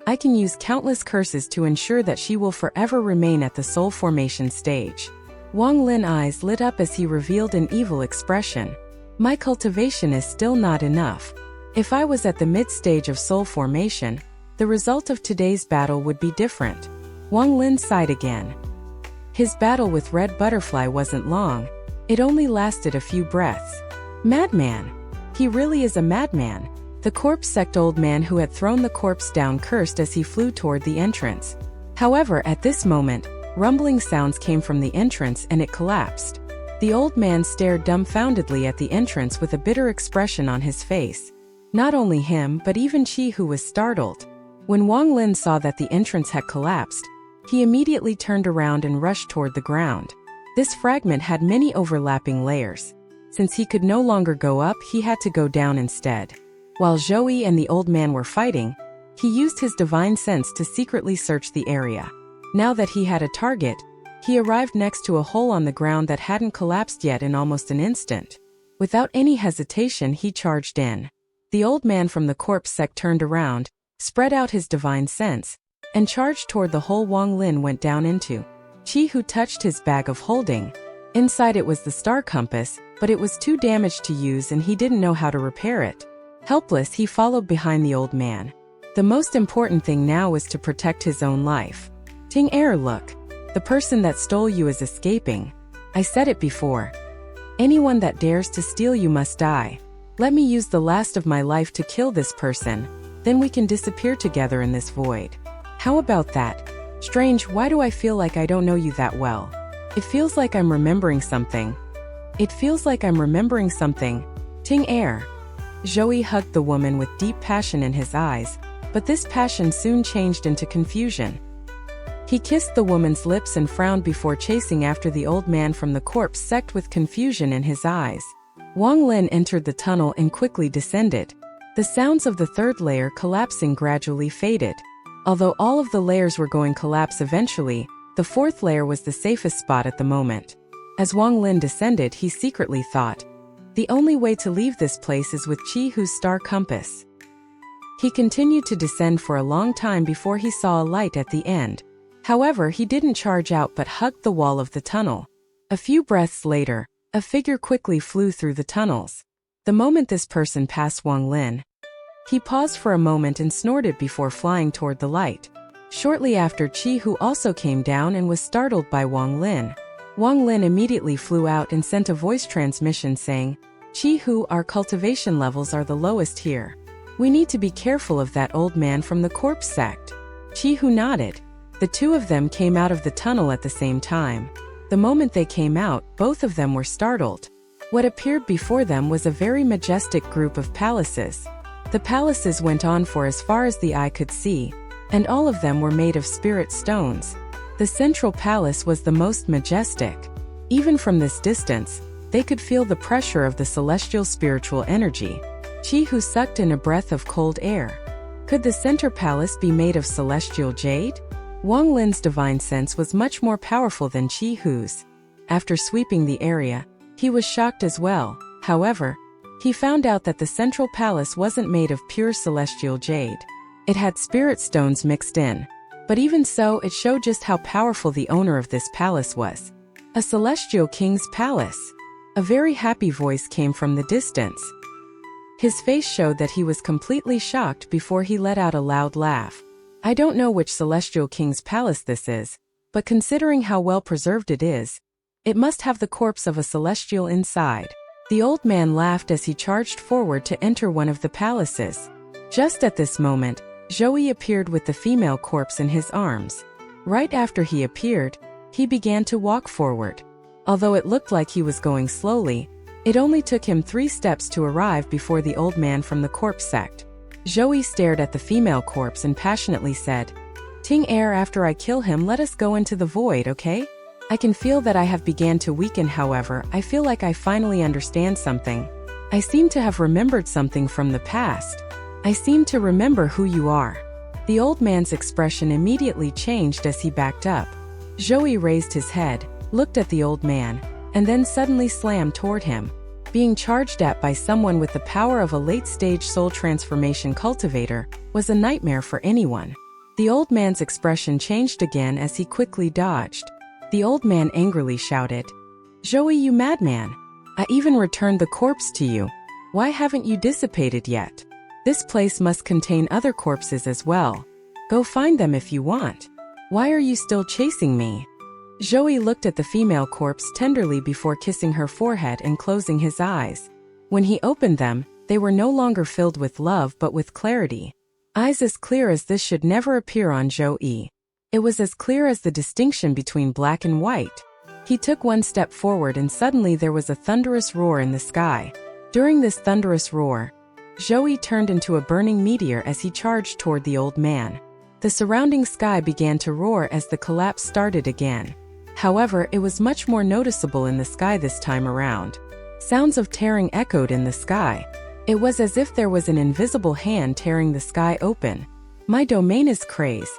A: I can use countless curses to ensure that she will forever remain at the soul formation stage. Wang Lin's eyes lit up as he revealed an evil expression. My cultivation is still not enough. If I was at the mid-stage of soul formation, the result of today's battle would be different. Wang Lin sighed again. His battle with Red Butterfly wasn't long. It only lasted a few breaths. Madman! He really is a madman. The corpse sect old man who had thrown the corpse down cursed as he flew toward the entrance. However, at this moment, rumbling sounds came from the entrance and it collapsed. The old man stared dumbfoundedly at the entrance with a bitter expression on his face. Not only him, but even Chi, who was startled. When Wang Lin saw that the entrance had collapsed, He immediately turned around and rushed toward the ground. This fragment had many overlapping layers. Since he could no longer go up, he had to go down instead. While Zhou and the old man were fighting, he used his divine sense to secretly search the area. Now that he had a target, he arrived next to a hole on the ground that hadn't collapsed yet in almost an instant. Without any hesitation, he charged in. The old man from the corpse sect turned around, spread out his divine sense, and charged toward the hole Wang Lin went down into. Qi Hu touched his bag of holding. Inside it was the star compass, but it was too damaged to use and he didn't know how to repair it. Helpless, he followed behind the old man. The most important thing now was to protect his own life. Ting Er, look. The person that stole you is escaping. I said it before. Anyone that dares to steal you must die. Let me use the last of my life to kill this person, then we can disappear together in this void. How about that? Strange, why do I feel like I don't know you that well? It feels like I'm remembering something. Ting Er. Zhou hugged the woman with deep passion in his eyes, but this passion soon changed into confusion. He kissed the woman's lips and frowned before chasing after the old man from the corpse sect with confusion in his eyes. Wang Lin entered the tunnel and quickly descended. The sounds of the third layer collapsing gradually faded. Although all of the layers were going to collapse eventually, the fourth layer was the safest spot at the moment. As Wang Lin descended, he secretly thought, the only way to leave this place is with Qi Hu's star compass. He continued to descend for a long time before he saw a light at the end. However, he didn't charge out but hugged the wall of the tunnel. A few breaths later, a figure quickly flew through the tunnels. The moment this person passed Wang Lin, he paused for a moment and snorted before flying toward the light. Shortly after, Qi Hu also came down and was startled by Wang Lin. Wang Lin immediately flew out and sent a voice transmission saying, Qi Hu, our cultivation levels are the lowest here. We need to be careful of that old man from the corpse sect. Qi Hu nodded. The two of them came out of the tunnel at the same time. The moment they came out, both of them were startled. What appeared before them was a very majestic group of palaces. The palaces went on for as far as the eye could see, and all of them were made of spirit stones. The central palace was the most majestic. Even from this distance, they could feel the pressure of the celestial spiritual energy. Qi Hu sucked in a breath of cold air. Could the center palace be made of celestial jade? Wang Lin's divine sense was much more powerful than Qi Hu's. After sweeping the area, he was shocked as well. However, he found out that the central palace wasn't made of pure celestial jade. It had spirit stones mixed in. But even so, it showed just how powerful the owner of this palace was. A celestial king's palace. A very happy voice came from the distance. His face showed that he was completely shocked before he let out a loud laugh. I don't know which celestial king's palace this is, but considering how well preserved it is, it must have the corpse of a celestial inside. The old man laughed as he charged forward to enter one of the palaces. Just at this moment, Zhou appeared with the female corpse in his arms. Right after he appeared, he began to walk forward. Although it looked like he was going slowly, it only took him 3 steps to arrive before the old man from the corpse sect. Zhou stared at the female corpse and passionately said, Ting Er, after I kill him, let us go into the void, okay? I can feel that I have began to weaken, however, I feel like I finally understand something. I seem to have remembered something from the past. I seem to remember who you are. The old man's expression immediately changed as he backed up. Zhou raised his head, looked at the old man, and then suddenly slammed toward him. Being charged at by someone with the power of a late-stage soul transformation cultivator was a nightmare for anyone. The old man's expression changed again as he quickly dodged. The old man angrily shouted, Zhou, you madman! I even returned the corpse to you. Why haven't you dissipated yet? This place must contain other corpses as well. Go find them if you want. Why are you still chasing me? Zhou looked at the female corpse tenderly before kissing her forehead and closing his eyes. When he opened them, they were no longer filled with love but with clarity. Eyes as clear as this should never appear on Zhou. It was as clear as the distinction between black and white. He took 1 step forward and suddenly there was a thunderous roar in the sky. During this thunderous roar, Zhou turned into a burning meteor as he charged toward the old man. The surrounding sky began to roar as the collapse started again. However, it was much more noticeable in the sky this time around. Sounds of tearing echoed in the sky. It was as if there was an invisible hand tearing the sky open. My domain is craze.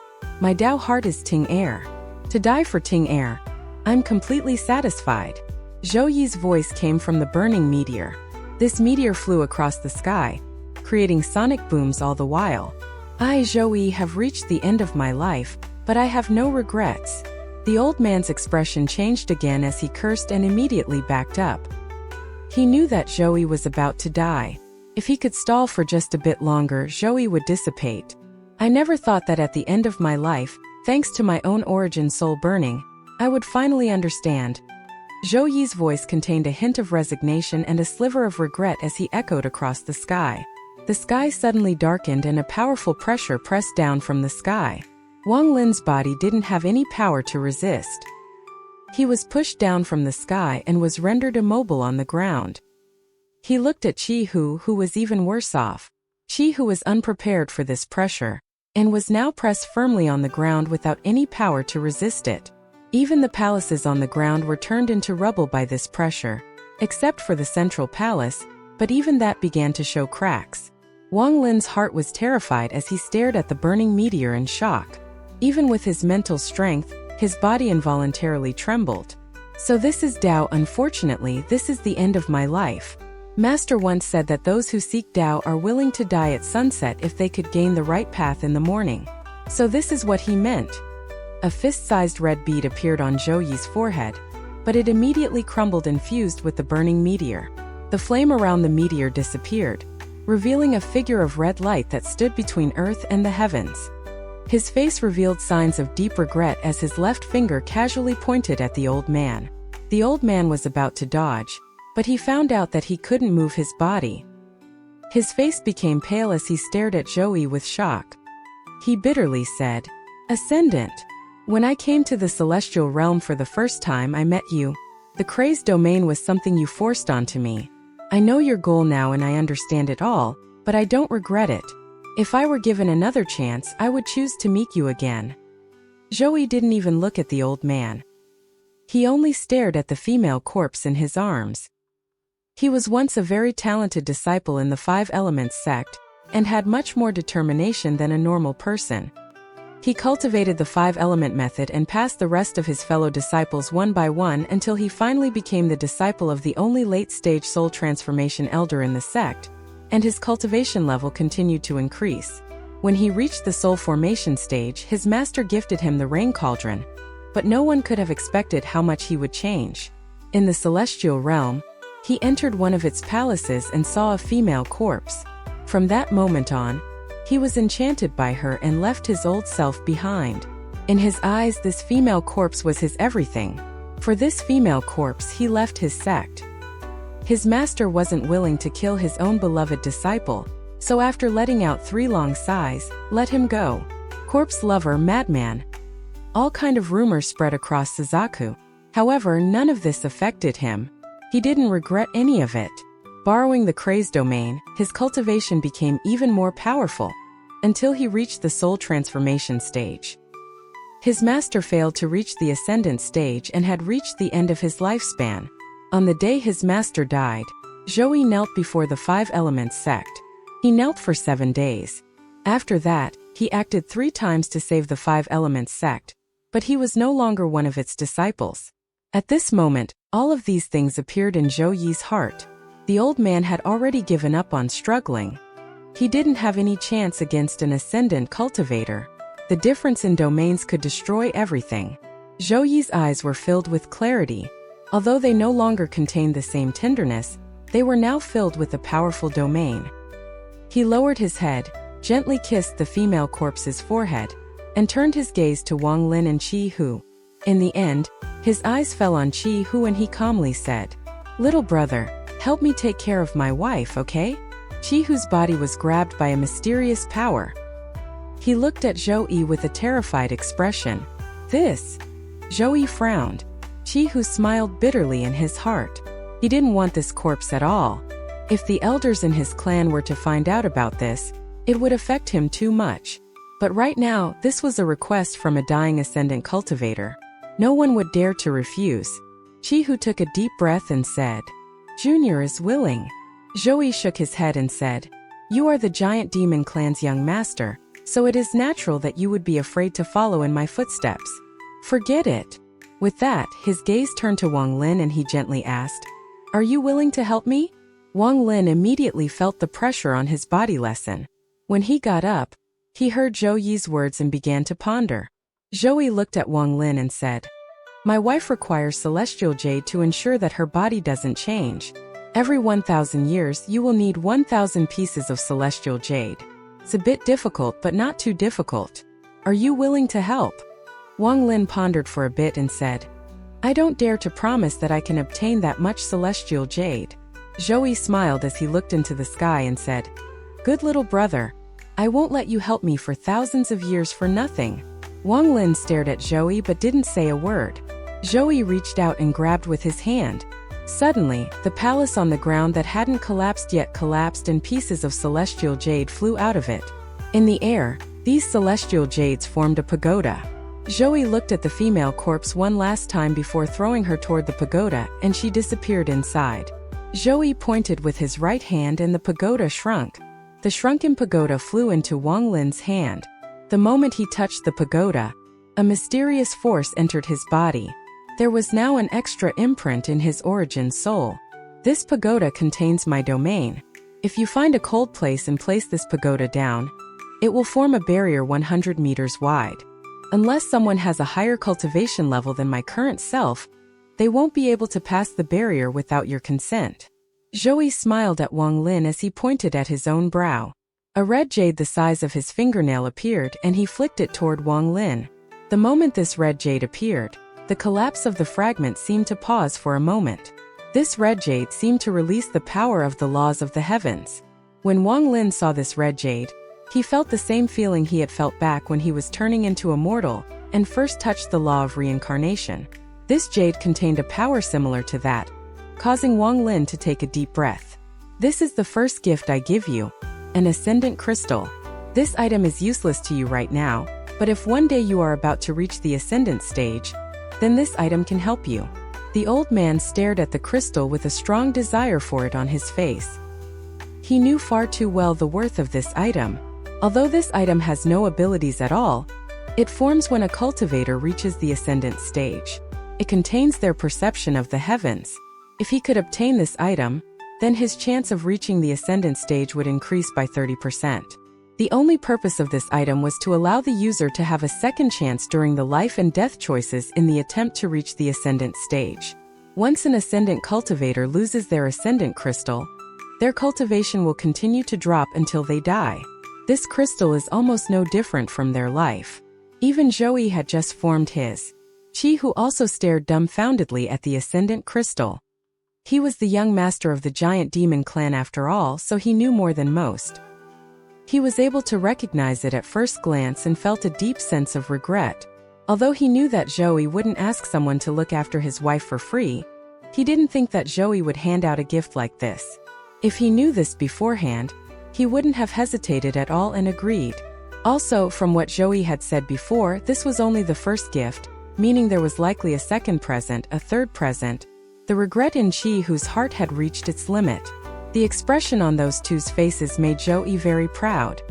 A: My Tao heart is Ting Air. To die for Ting Air. I'm completely satisfied. Zhou Yi's voice came from the burning meteor. This meteor flew across the sky, creating sonic booms all the while. I, Zhou Yi, have reached the end of my life, but I have no regrets. The old man's expression changed again as he cursed and immediately backed up. He knew that Zhou Yi was about to die. If he could stall for just a bit longer, Zhou Yi would dissipate. I never thought that at the end of my life, thanks to my own origin soul burning, I would finally understand. Zhou Yi's voice contained a hint of resignation and a sliver of regret as he echoed across the sky. The sky suddenly darkened and a powerful pressure pressed down from the sky. Wang Lin's body didn't have any power to resist. He was pushed down from the sky and was rendered immobile on the ground. He looked at Qi Hu, who was even worse off. Qi Hu was unprepared for this pressure, and was now pressed firmly on the ground without any power to resist it. Even the palaces on the ground were turned into rubble by this pressure, except for the central palace, but even that began to show cracks. Wang Lin's heart was terrified as he stared at the burning meteor in shock. Even with his mental strength, his body involuntarily trembled. So this is Tao. Unfortunately, this is the end of my life. Master once said that those who seek Tao are willing to die at sunset if they could gain the right path in the morning. So this is what he meant. A fist-sized red bead appeared on Zhou Yi's forehead, but it immediately crumbled and fused with the burning meteor. The flame around the meteor disappeared, revealing a figure of red light that stood between earth and the heavens. His face revealed signs of deep regret as his left finger casually pointed at the old man. The old man was about to dodge, but he found out that he couldn't move his body. His face became pale as he stared at Zhou Yi with shock. He bitterly said, "Ascendant, when I came to the celestial realm for the first time, I met you. The crazed domain was something you forced onto me. I know your goal now and I understand it all, but I don't regret it. If I were given another chance, I would choose to meet you again." Zhou Yi didn't even look at the old man. He only stared at the female corpse in his arms. He was once a very talented disciple in the Five Elements sect, and had much more determination than a normal person. He cultivated the five-element method and passed the rest of his fellow disciples one by one until he finally became the disciple of the only late-stage soul transformation elder in the sect, and his cultivation level continued to increase. When he reached the soul formation stage, his master gifted him the rain cauldron, but no one could have expected how much he would change. In the celestial realm, he entered one of its palaces and saw a female corpse. From that moment on, he was enchanted by her and left his old self behind. In his eyes, this female corpse was his everything. For this female corpse, he left his sect. His master wasn't willing to kill his own beloved disciple, so after letting out 3 long sighs, let him go. Corpse lover, madman. All kind of rumors spread across Suzaku. However, none of this affected him. He didn't regret any of it. Borrowing the craze domain, his cultivation became even more powerful, until he reached the soul transformation stage. His master failed to reach the ascendant stage and had reached the end of his lifespan. On the day his master died, Zhou Yi knelt before the Five Elements sect. He knelt for 7 days. After that, he acted 3 times to save the Five Elements sect, but he was no longer one of its disciples. At this moment, all of these things appeared in Zhou Yi's heart. The old man had already given up on struggling. He didn't have any chance against an ascendant cultivator. The difference in domains could destroy everything. Zhou Yi's eyes were filled with clarity. Although they no longer contained the same tenderness, they were now filled with a powerful domain. He lowered his head, gently kissed the female corpse's forehead, and turned his gaze to Wang Lin and Qi Hu. In the end, his eyes fell on Qi Hu and he calmly said, "Little brother, help me take care of my wife, okay?" Qi Hu's body was grabbed by a mysterious power. He looked at Zhou Yi with a terrified expression. "This?" Zhou Yi frowned. Qi Hu smiled bitterly in his heart. He didn't want this corpse at all. If the elders in his clan were to find out about this, it would affect him too much. But right now, this was a request from a dying ascendant cultivator. No one would dare to refuse. Chihu took a deep breath and said, "Junior is willing." Zhou shook his head and said, "You are the giant demon clan's young master, so it is natural that you would be afraid to follow in my footsteps. Forget it." With that, his gaze turned to Wang Lin and he gently asked, "Are you willing to help me?" Wang Lin immediately felt the pressure on his body lessen. When he got up, he heard Zhou Yi's words and began to ponder. Zhou Yi looked at Wang Lin and said, "My wife requires celestial jade to ensure that her body doesn't change. Every 1,000 years you will need 1,000 pieces of celestial jade. It's a bit difficult but not too difficult. Are you willing to help?" Wang Lin pondered for a bit and said, "I don't dare to promise that I can obtain that much celestial jade." Zhou Yi smiled as he looked into the sky and said, "Good little brother. I won't let you help me for thousands of years for nothing." Wang Lin stared at Zhou Yi but didn't say a word. Zhou Yi reached out and grabbed with his hand. Suddenly, the palace on the ground that hadn't collapsed yet collapsed and pieces of celestial jade flew out of it. In the air, these celestial jades formed a pagoda. Zhou Yi looked at the female corpse one last time before throwing her toward the pagoda, and she disappeared inside. Zhou Yi pointed with his right hand and the pagoda shrunk. The shrunken pagoda flew into Wang Lin's hand. The moment he touched the pagoda, a mysterious force entered his body. There was now an extra imprint in his origin soul. "This pagoda contains my domain. If you find a cold place and place this pagoda down, it will form a barrier 100 meters wide. Unless someone has a higher cultivation level than my current self, they won't be able to pass the barrier without your consent." Zhou Yi smiled at Wang Lin as he pointed at his own brow. A red jade the size of his fingernail appeared and he flicked it toward Wang Lin. The moment this red jade appeared, the collapse of the fragment seemed to pause for a moment. This red jade seemed to release the power of the laws of the heavens. When Wang Lin saw this red jade, he felt the same feeling he had felt back when he was turning into a mortal and first touched the law of reincarnation. This jade contained a power similar to that, causing Wang Lin to take a deep breath. "This is the first gift I give you, an ascendant crystal. This item is useless to you right now, but if one day you are about to reach the ascendant stage, then this item can help you." The old man stared at the crystal with a strong desire for it on his face. He knew far too well the worth of this item. Although this item has no abilities at all, it forms when a cultivator reaches the ascendant stage. It contains their perception of the heavens. If he could obtain this item, then his chance of reaching the ascendant stage would increase by 30%. The only purpose of this item was to allow the user to have a second chance during the life and death choices in the attempt to reach the ascendant stage. Once an ascendant cultivator loses their ascendant crystal, their cultivation will continue to drop until they die. This crystal is almost no different from their life. Even Zhou Yi had just formed his. Chihu also stared dumbfoundedly at the ascendant crystal. He was the young master of the giant demon clan after all, so he knew more than most. He was able to recognize it at first glance and felt a deep sense of regret. Although he knew that Zhou Yi wouldn't ask someone to look after his wife for free, he didn't think that Zhou Yi would hand out a gift like this. If he knew this beforehand, he wouldn't have hesitated at all and agreed. Also, from what Zhou Yi had said before, this was only the first gift, meaning there was likely a second present, a third present. The regret in Chi, whose heart had reached its limit. The expression on those two's faces made Zhou Yi very proud.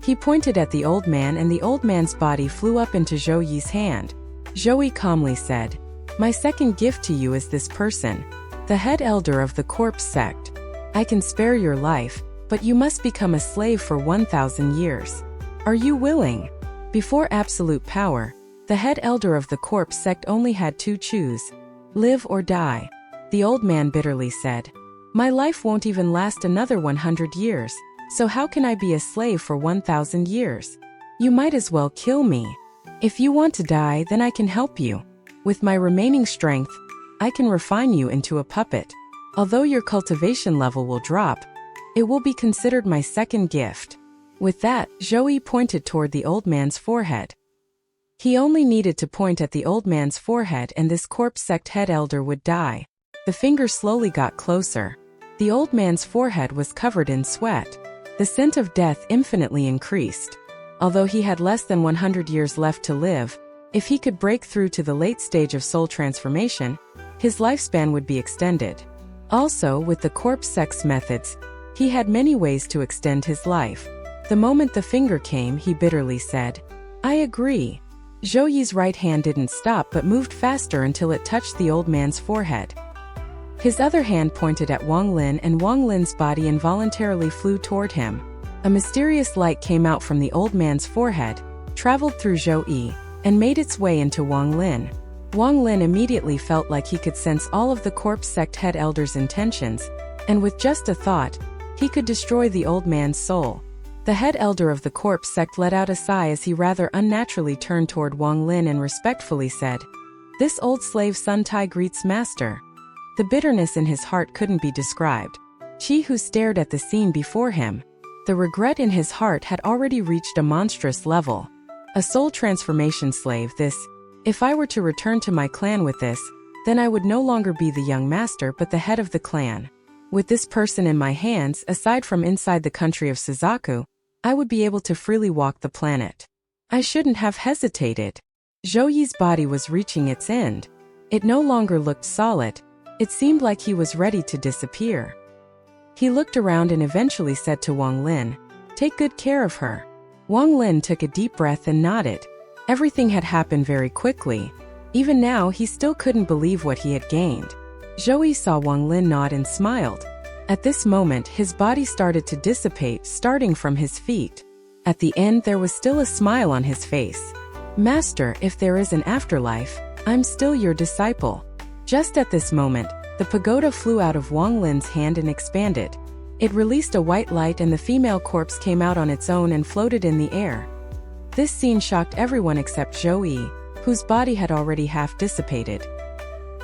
A: He pointed at the old man and the old man's body flew up into Zhou Yi's hand. Zhou Yi calmly said, "My second gift to you is this person, the head elder of the corpse sect. I can spare your life, but you must become a slave for 1,000 years. Are you willing?" Before absolute power, the head elder of the corpse sect only had to choose. Live or die. The old man bitterly said, "My life won't even last another 100 years, so how can I be a slave for 1,000 years? You might as well kill me. If you want to die, then I can help you. With my remaining strength, I can refine you into a puppet. Although your cultivation level will drop, it will be considered my second gift." With that, Zhou Yi pointed toward the old man's forehead. He only needed to point at the old man's forehead and this corpse sect head elder would die. The finger slowly got closer. The old man's forehead was covered in sweat. The scent of death infinitely increased. Although he had less than 100 years left to live, if he could break through to the late stage of soul transformation, his lifespan would be extended. Also, with the corpse sex methods, he had many ways to extend his life. The moment the finger came, he bitterly said, "I agree." Zhou Yi's right hand didn't stop but moved faster until it touched the old man's forehead. His other hand pointed at Wang Lin, and Wang Lin's body involuntarily flew toward him. A mysterious light came out from the old man's forehead, traveled through Zhou Yi, and made its way into Wang Lin. Wang Lin immediately felt like he could sense all of the corpse sect head elder's intentions, and with just a thought, he could destroy the old man's soul. The head elder of the corpse sect let out a sigh as he rather unnaturally turned toward Wang Lin and respectfully said, "This old slave Sun Tai greets master." The bitterness in his heart couldn't be described. Qi Hu stared at the scene before him. The regret in his heart had already reached a monstrous level. A soul transformation slave, this. If I were to return to my clan with this, then I would no longer be the young master but the head of the clan. With this person in my hands, aside from inside the country of Suzaku, I would be able to freely walk the planet. I shouldn't have hesitated. Zhou Yi's body was reaching its end. It no longer looked solid. It seemed like he was ready to disappear. He looked around and eventually said to Wang Lin, "Take good care of her." Wang Lin took a deep breath and nodded. Everything had happened very quickly. Even now, he still couldn't believe what he had gained. Zhou Yi saw Wang Lin nod and smiled. At this moment, his body started to dissipate, starting from his feet. At the end, there was still a smile on his face. "Master, if there is an afterlife, I'm still your disciple." Just at this moment, the pagoda flew out of Wang Lin's hand and expanded. It released a white light and the female corpse came out on its own and floated in the air. This scene shocked everyone except Zhou Yi, whose body had already half dissipated.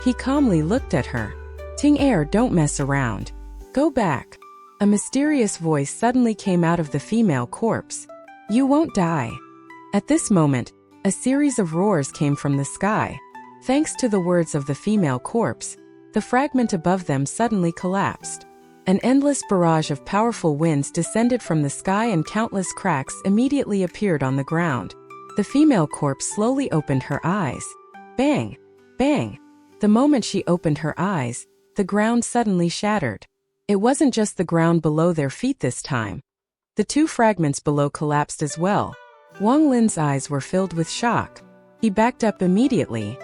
A: He calmly looked at her. "Ting Er, don't mess around. Go back." A mysterious voice suddenly came out of the female corpse. "You won't die." At this moment, a series of roars came from the sky. Thanks to the words of the female corpse, the fragment above them suddenly collapsed. An endless barrage of powerful winds descended from the sky and countless cracks immediately appeared on the ground. The female corpse slowly opened her eyes. Bang! Bang! The moment she opened her eyes, the ground suddenly shattered. It wasn't just the ground below their feet this time. The two fragments below collapsed as well. Wang Lin's eyes were filled with shock. He backed up immediately.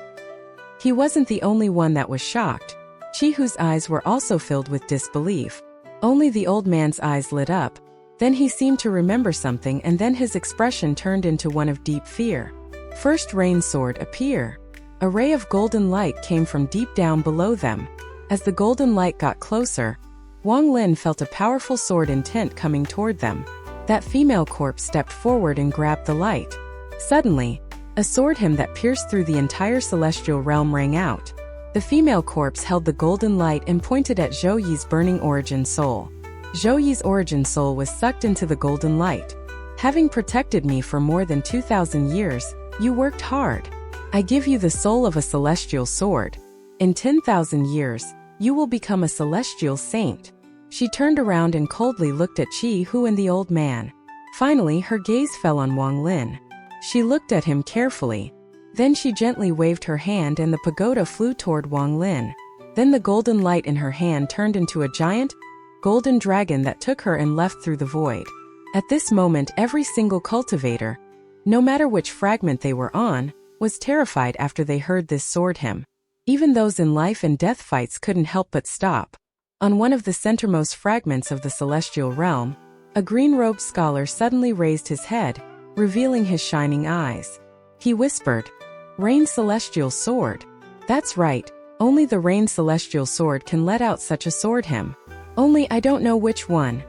A: He wasn't the only one that was shocked. Qi Hu's eyes were also filled with disbelief. Only the old man's eyes lit up. Then he seemed to remember something, and then his expression turned into one of deep fear. First rain sword appear. A ray of golden light came from deep down below them. As the golden light got closer, Wang Lin felt a powerful sword intent coming toward them. That female corpse stepped forward and grabbed the light. Suddenly, a sword hymn that pierced through the entire celestial realm rang out. The female corpse held the golden light and pointed at Zhou Yi's burning origin soul. Zhou Yi's origin soul was sucked into the golden light. "Having protected me for more than 2,000 years, you worked hard. I give you the soul of a celestial sword. In 10,000 years, you will become a celestial saint." She turned around and coldly looked at Qi Hu and the old man. Finally, her gaze fell on Wang Lin. She looked at him carefully. Then she gently waved her hand and the pagoda flew toward Wang Lin. Then the golden light in her hand turned into a giant, golden dragon that took her and left through the void. At this moment, every single cultivator, no matter which fragment they were on, was terrified after they heard this sword hymn. Even those in life and death fights couldn't help but stop. On one of the centermost fragments of the celestial realm, a green-robed scholar suddenly raised his head, revealing his shining eyes. He whispered, "Rain Celestial Sword." "That's right, only the Rain Celestial Sword can let out such a sword hymn. Only I don't know which one."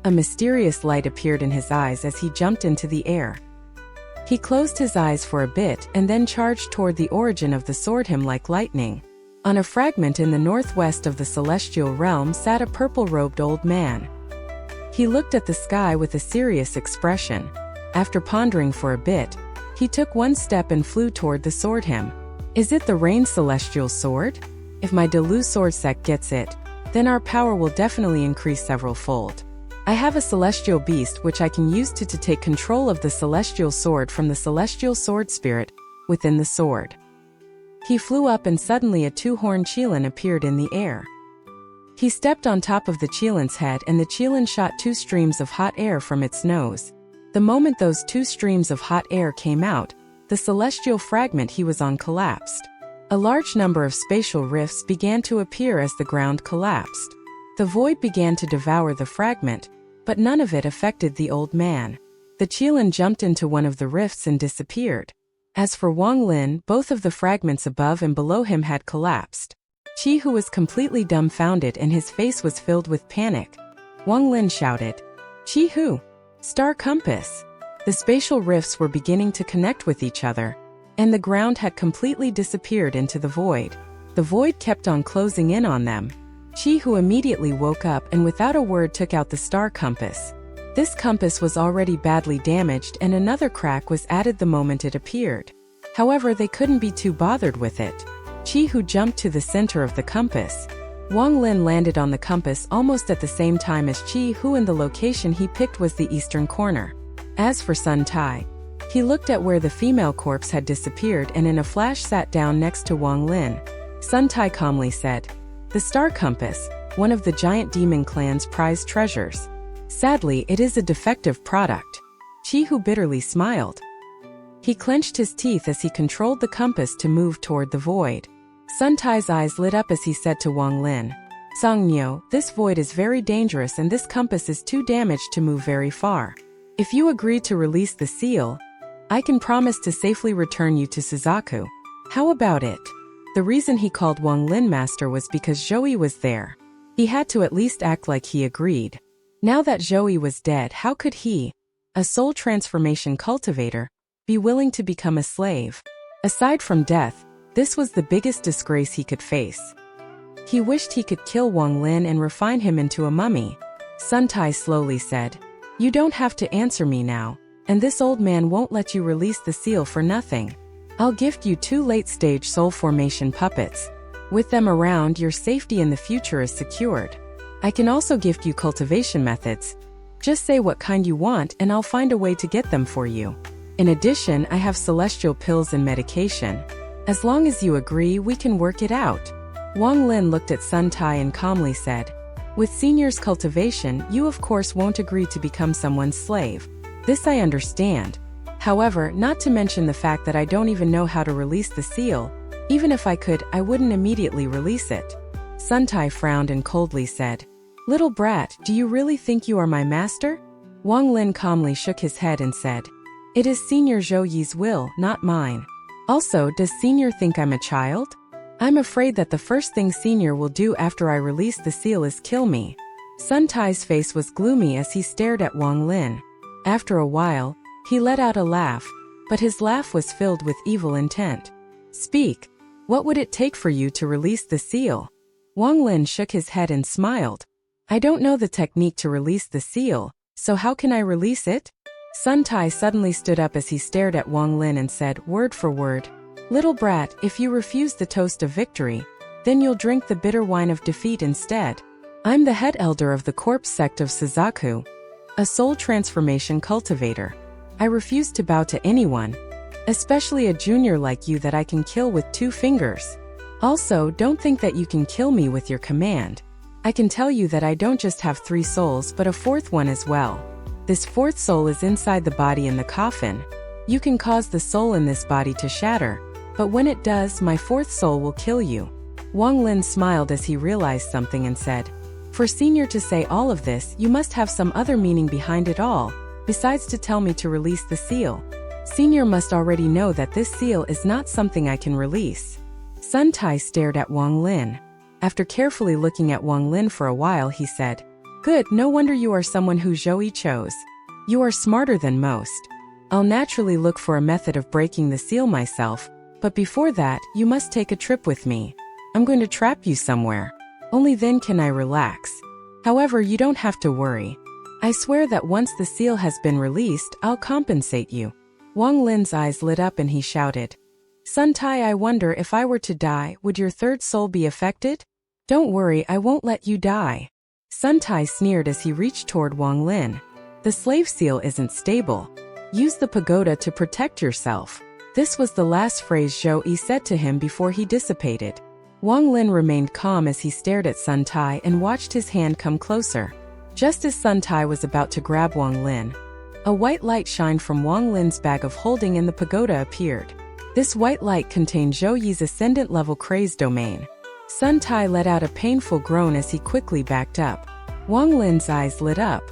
A: A mysterious light appeared in his eyes as he jumped into the air. He closed his eyes for a bit and then charged toward the origin of the sword hymn like lightning. On a fragment in the northwest of the celestial realm sat a purple-robed old man. He looked at the sky with a serious expression. After pondering for a bit, he took one step and flew toward the sword hymn. "Is it the Rain Celestial Sword? If my Delu sword sect gets it, then our power will definitely increase several-fold." I have a celestial beast which I can use to take control of the celestial sword from the celestial sword spirit within the sword. He flew up and suddenly a two-horned Qilin appeared in the air. He stepped on top of the Qilin's head and the Qilin shot two streams of hot air from its nose. The moment those two streams of hot air came out, the celestial fragment he was on collapsed. A large number of spatial rifts began to appear as the ground collapsed. The void began to devour the fragment, but none of it affected the old man. The Qilin jumped into one of the rifts and disappeared. As for Wang Lin, both of the fragments above and below him had collapsed. Qi Hu was completely dumbfounded and his face was filled with panic. Wang Lin shouted, "Qi Hu! Star compass!" The spatial rifts were beginning to connect with each other, and the ground had completely disappeared into the void. The void kept on closing in on them. Qi Hu immediately woke up and without a word took out the star compass. This compass was already badly damaged and another crack was added the moment it appeared. However, they couldn't be too bothered with it. Qi Hu jumped to the center of the compass. Wang Lin landed on the compass almost at the same time as Qi Hu, and the location he picked was the eastern corner. As for Sun Tai, he looked at where the female corpse had disappeared and in a flash sat down next to Wang Lin. Sun Tai calmly said, "The star compass, one of the giant demon clan's prized treasures. Sadly, it is a defective product." Qi Hu bitterly smiled. He clenched his teeth as he controlled the compass to move toward the void. Sun Tai's eyes lit up as he said to Wang Lin, "Song Niu, this void is very dangerous and this compass is too damaged to move very far. If you agree to release the seal, I can promise to safely return you to Suzaku. How about it?" The reason he called Wang Lin master was because Zhou was there. He had to at least act like he agreed. Now that Zhou was dead, how could he, a soul transformation cultivator, be willing to become a slave? Aside from death, this was the biggest disgrace he could face. He wished he could kill Wang Lin and refine him into a mummy. Sun Tai slowly said, "You don't have to answer me now, and this old man won't let you release the seal for nothing. I'll gift you 2 late-stage soul formation puppets. With them around, your safety in the future is secured. I can also gift you cultivation methods. Just say what kind you want and I'll find a way to get them for you. In addition, I have celestial pills and medication. As long as you agree, we can work it out." Wang Lin looked at Sun Tai and calmly said, "With senior's cultivation, you of course won't agree to become someone's slave. This I understand. However, not to mention the fact that I don't even know how to release the seal. Even if I could, I wouldn't immediately release it." Sun Tai frowned and coldly said, "Little brat, do you really think you are my master?" Wang Lin calmly shook his head and said, "It is Senior Zhou Yi's will, not mine. Also, does Senior think I'm a child? I'm afraid that the first thing Senior will do after I release the seal is kill me." Sun Tai's face was gloomy as he stared at Wang Lin. After a while, he let out a laugh, but his laugh was filled with evil intent. "Speak. What would it take for you to release the seal?" Wang Lin shook his head and smiled. "I don't know the technique to release the seal, so how can I release it?" Sun Tai suddenly stood up as he stared at Wang Lin and said, word for word, "Little brat, if you refuse the toast of victory, then you'll drink the bitter wine of defeat instead. I'm the head elder of the corpse sect of Suzaku, a soul transformation cultivator. I refuse to bow to anyone, especially a junior like you that I can kill with 2 fingers. Also, don't think that you can kill me with your command. I can tell you that I don't just have 3 souls but a 4th one as well. This 4th soul is inside the body in the coffin. You can cause the soul in this body to shatter, but when it does, my 4th soul will kill you." Wang Lin smiled as he realized something and said, "For Senior to say all of this, you must have some other meaning behind it all, besides to tell me to release the seal. Senior must already know that this seal is not something I can release." Sun Tai stared at Wang Lin. After carefully looking at Wang Lin for a while, he said, "Good, no wonder you are someone who Zhou chose. You are smarter than most. I'll naturally look for a method of breaking the seal myself, but before that, you must take a trip with me. I'm going to trap you somewhere. Only then can I relax. However, you don't have to worry. I swear that once the seal has been released, I'll compensate you." Wang Lin's eyes lit up and he shouted, "Sun Tai, I wonder if I were to die, would your 3rd soul be affected?" "Don't worry, I won't let you die. Sun Tai sneered as he reached toward Wang Lin. The slave seal isn't stable. Use the pagoda to protect yourself. This was the last phrase Zhou Yi said to him before he dissipated. Wang Lin remained calm as he stared at Sun Tai and watched his hand come closer. Just as Sun Tai was about to grab Wang Lin, a white light shined from Wang Lin's bag of holding and the pagoda appeared. This white light contained Zhou Yi's ascendant-level craze domain. Sun Tai let out a painful groan as he quickly backed up. Wang Lin's eyes lit up.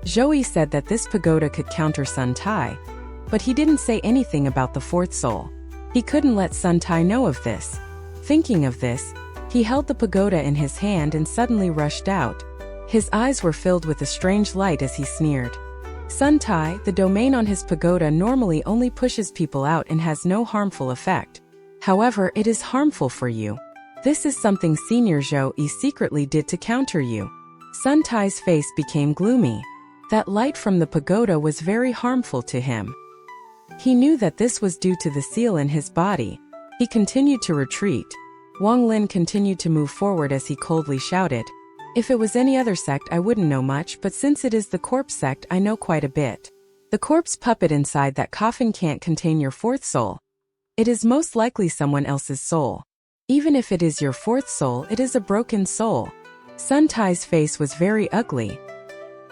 A: Zhou Yi said that this pagoda could counter Sun Tai, but he didn't say anything about the fourth soul. He couldn't let Sun Tai know of this. Thinking of this, he held the pagoda in his hand and suddenly rushed out. His eyes were filled with a strange light as he sneered. Sun Tai, the domain on his pagoda normally only pushes people out and has no harmful effect. However, it is harmful for you. This is something Senior Zhou Yi secretly did to counter you. Sun Tai's face became gloomy. That light from the pagoda was very harmful to him. He knew that this was due to the seal in his body. He continued to retreat. Wang Lin continued to move forward as he coldly shouted, "If it was any other sect I wouldn't know much, but since it is the corpse sect I know quite a bit. The corpse puppet inside that coffin can't contain your fourth soul. It is most likely someone else's soul. Even if it is your fourth soul, it is a broken soul." Sun Tai's face was very ugly.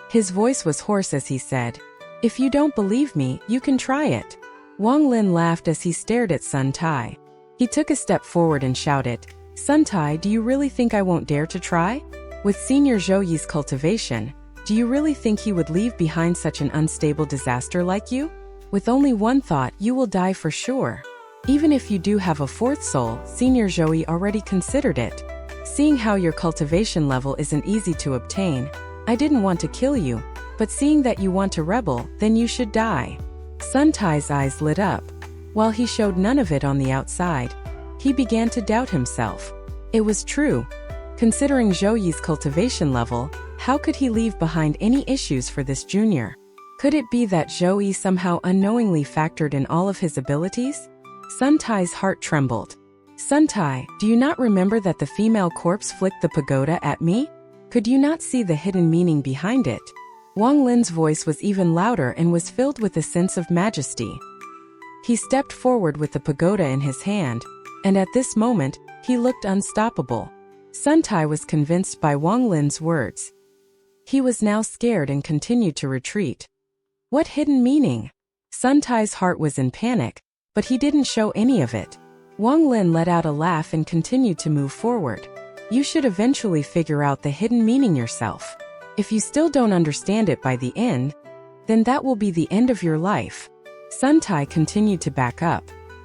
A: His voice was hoarse as he said, "If you don't believe me, you can try it." Wang Lin laughed as he stared at Sun Tai. He took a step forward and shouted, "Sun Tai, do you really think I won't dare to try? With Senior Zhou Yi's cultivation, do you really think he would leave behind such an unstable disaster like you? With only one thought, you will die for sure. Even if you do have a fourth soul, Senior Zhou Yi already considered it. Seeing how your cultivation level isn't easy to obtain, I didn't want to kill you, but seeing that you want to rebel, then you should die." Sun Tai's eyes lit up. While he showed none of it on the outside, he began to doubt himself. It was true. Considering Zhou Yi's cultivation level, how could he leave behind any issues for this junior? Could it be that Zhou Yi somehow unknowingly factored in all of his abilities? Sun Tai's heart trembled. "Sun Tai, do you not remember that the female corpse flicked the pagoda at me? Could you not see the hidden meaning behind it?" Wang Lin's voice was even louder and was filled with a sense of majesty. He stepped forward with the pagoda in his hand, and at this moment, he looked unstoppable. Sun Tai was convinced by Wang Lin's words. He was now scared and continued to retreat. What hidden meaning? Sun Tai's heart was in panic, but he didn't show any of it. Wang Lin let out a laugh and continued to move forward. "You should eventually figure out the hidden meaning yourself. If you still don't understand it by the end, then that will be the end of your life." Sun Tai continued to back up.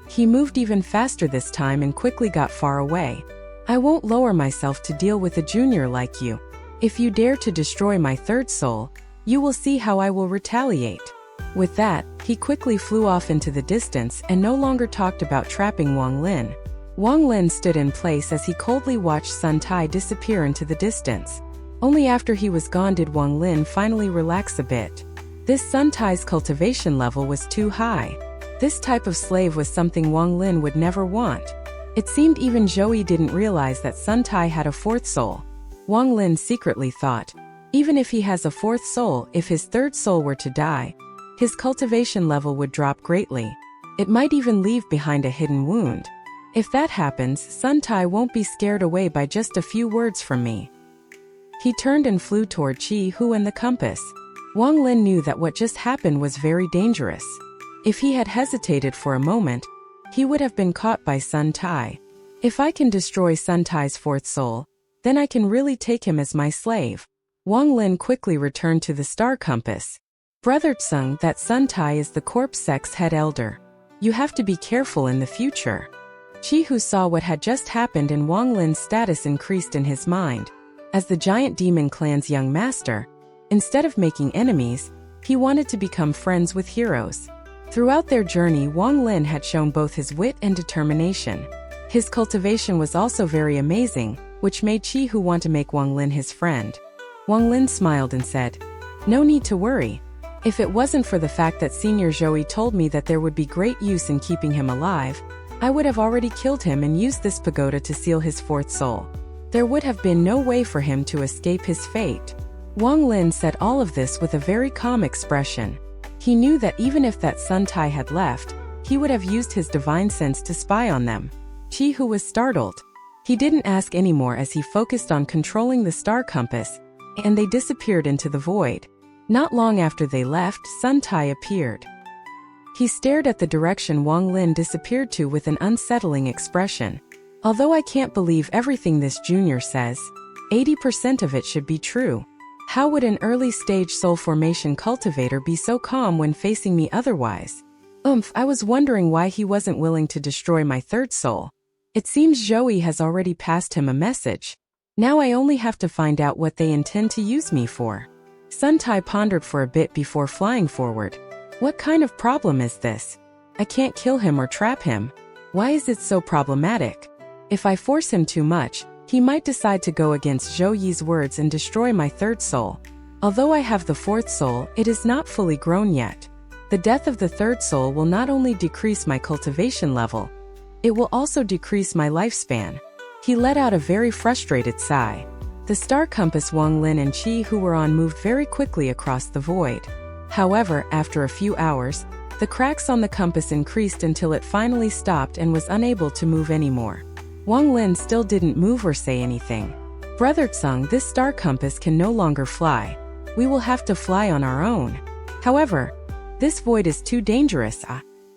A: He moved even faster this time and quickly got far away. "I won't lower myself to deal with a junior like you. If you dare to destroy my third soul, you will see how I will retaliate." With that, he quickly flew off into the distance and no longer talked about trapping Wang Lin. Wang Lin stood in place as he coldly watched Sun Tai disappear into the distance. Only after he was gone did Wang Lin finally relax a bit. This Sun Tai's cultivation level was too high. This type of slave was something Wang Lin would never want. It seemed even Zhou Yi didn't realize that Sun Tai had a fourth soul. Wang Lin secretly thought, even if he has a fourth soul, if his third soul were to die, his cultivation level would drop greatly. It might even leave behind a hidden wound. If that happens, Sun Tai won't be scared away by just a few words from me. He turned and flew toward Qi Hu and the compass. Wang Lin knew that what just happened was very dangerous. If he had hesitated for a moment, he would have been caught by Sun Tai. If I can destroy Sun Tai's fourth soul, then I can really take him as my slave. Wang Lin quickly returned to the star compass. "Brother Tsung, that Sun Tai is the corpse sect's head elder. You have to be careful in the future." Qi Hu saw what had just happened and Wang Lin's status increased in his mind. As the giant demon clan's young master, instead of making enemies, he wanted to become friends with heroes. Throughout their journey, Wang Lin had shown both his wit and determination. His cultivation was also very amazing, which made Qi Hu want to make Wang Lin his friend. Wang Lin smiled and said, "No need to worry. If it wasn't for the fact that Senior Zhou Yi told me that there would be great use in keeping him alive, I would have already killed him and used this pagoda to seal his fourth soul. There would have been no way for him to escape his fate." Wang Lin said all of this with a very calm expression. He knew that even if that Sun Tai had left, he would have used his divine sense to spy on them. Qihu was startled. He didn't ask anymore as he focused on controlling the star compass, and they disappeared into the void. Not long after they left, Sun Tai appeared. He stared at the direction Wang Lin disappeared to with an unsettling expression. Although I can't believe everything this junior says, 80% of it should be true. How would an early-stage soul formation cultivator be so calm when facing me otherwise? I was wondering why he wasn't willing to destroy my third soul. It seems Joey has already passed him a message. Now I only have to find out what they intend to use me for. Sun Tai pondered for a bit before flying forward. What kind of problem is this? I can't kill him or trap him. Why is it so problematic? If I force him too much, he might decide to go against Zhou Yi's words and destroy my third soul. Although I have the fourth soul, it is not fully grown yet. The death of the third soul will not only decrease my cultivation level, it will also decrease my lifespan. He let out a very frustrated sigh. The star compass Wang Lin and Qihu were on moved very quickly across the void. However, after a few hours, the cracks on the compass increased until it finally stopped and was unable to move anymore. Wang Lin still didn't move or say anything. Brother Tsung, this star compass can no longer fly. We will have to fly on our own. However, this void is too dangerous.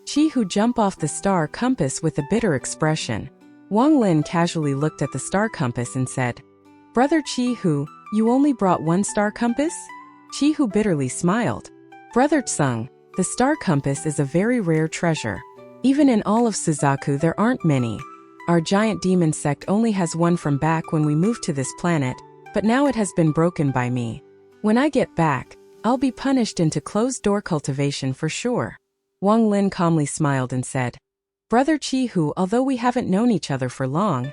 A: Qihu jumped off the star compass with a bitter expression. Wang Lin casually looked at the star compass and said, Brother Qihu, you only brought one star compass? Qihu bitterly smiled. Brother Tsung, the star compass is a very rare treasure. Even in all of Suzaku there aren't many. Our giant demon sect only has one from back when we moved to this planet, but now it has been broken by me. When I get back, I'll be punished into closed-door cultivation for sure. Wang Lin calmly smiled and said, Brother Qihu, although we haven't known each other for long,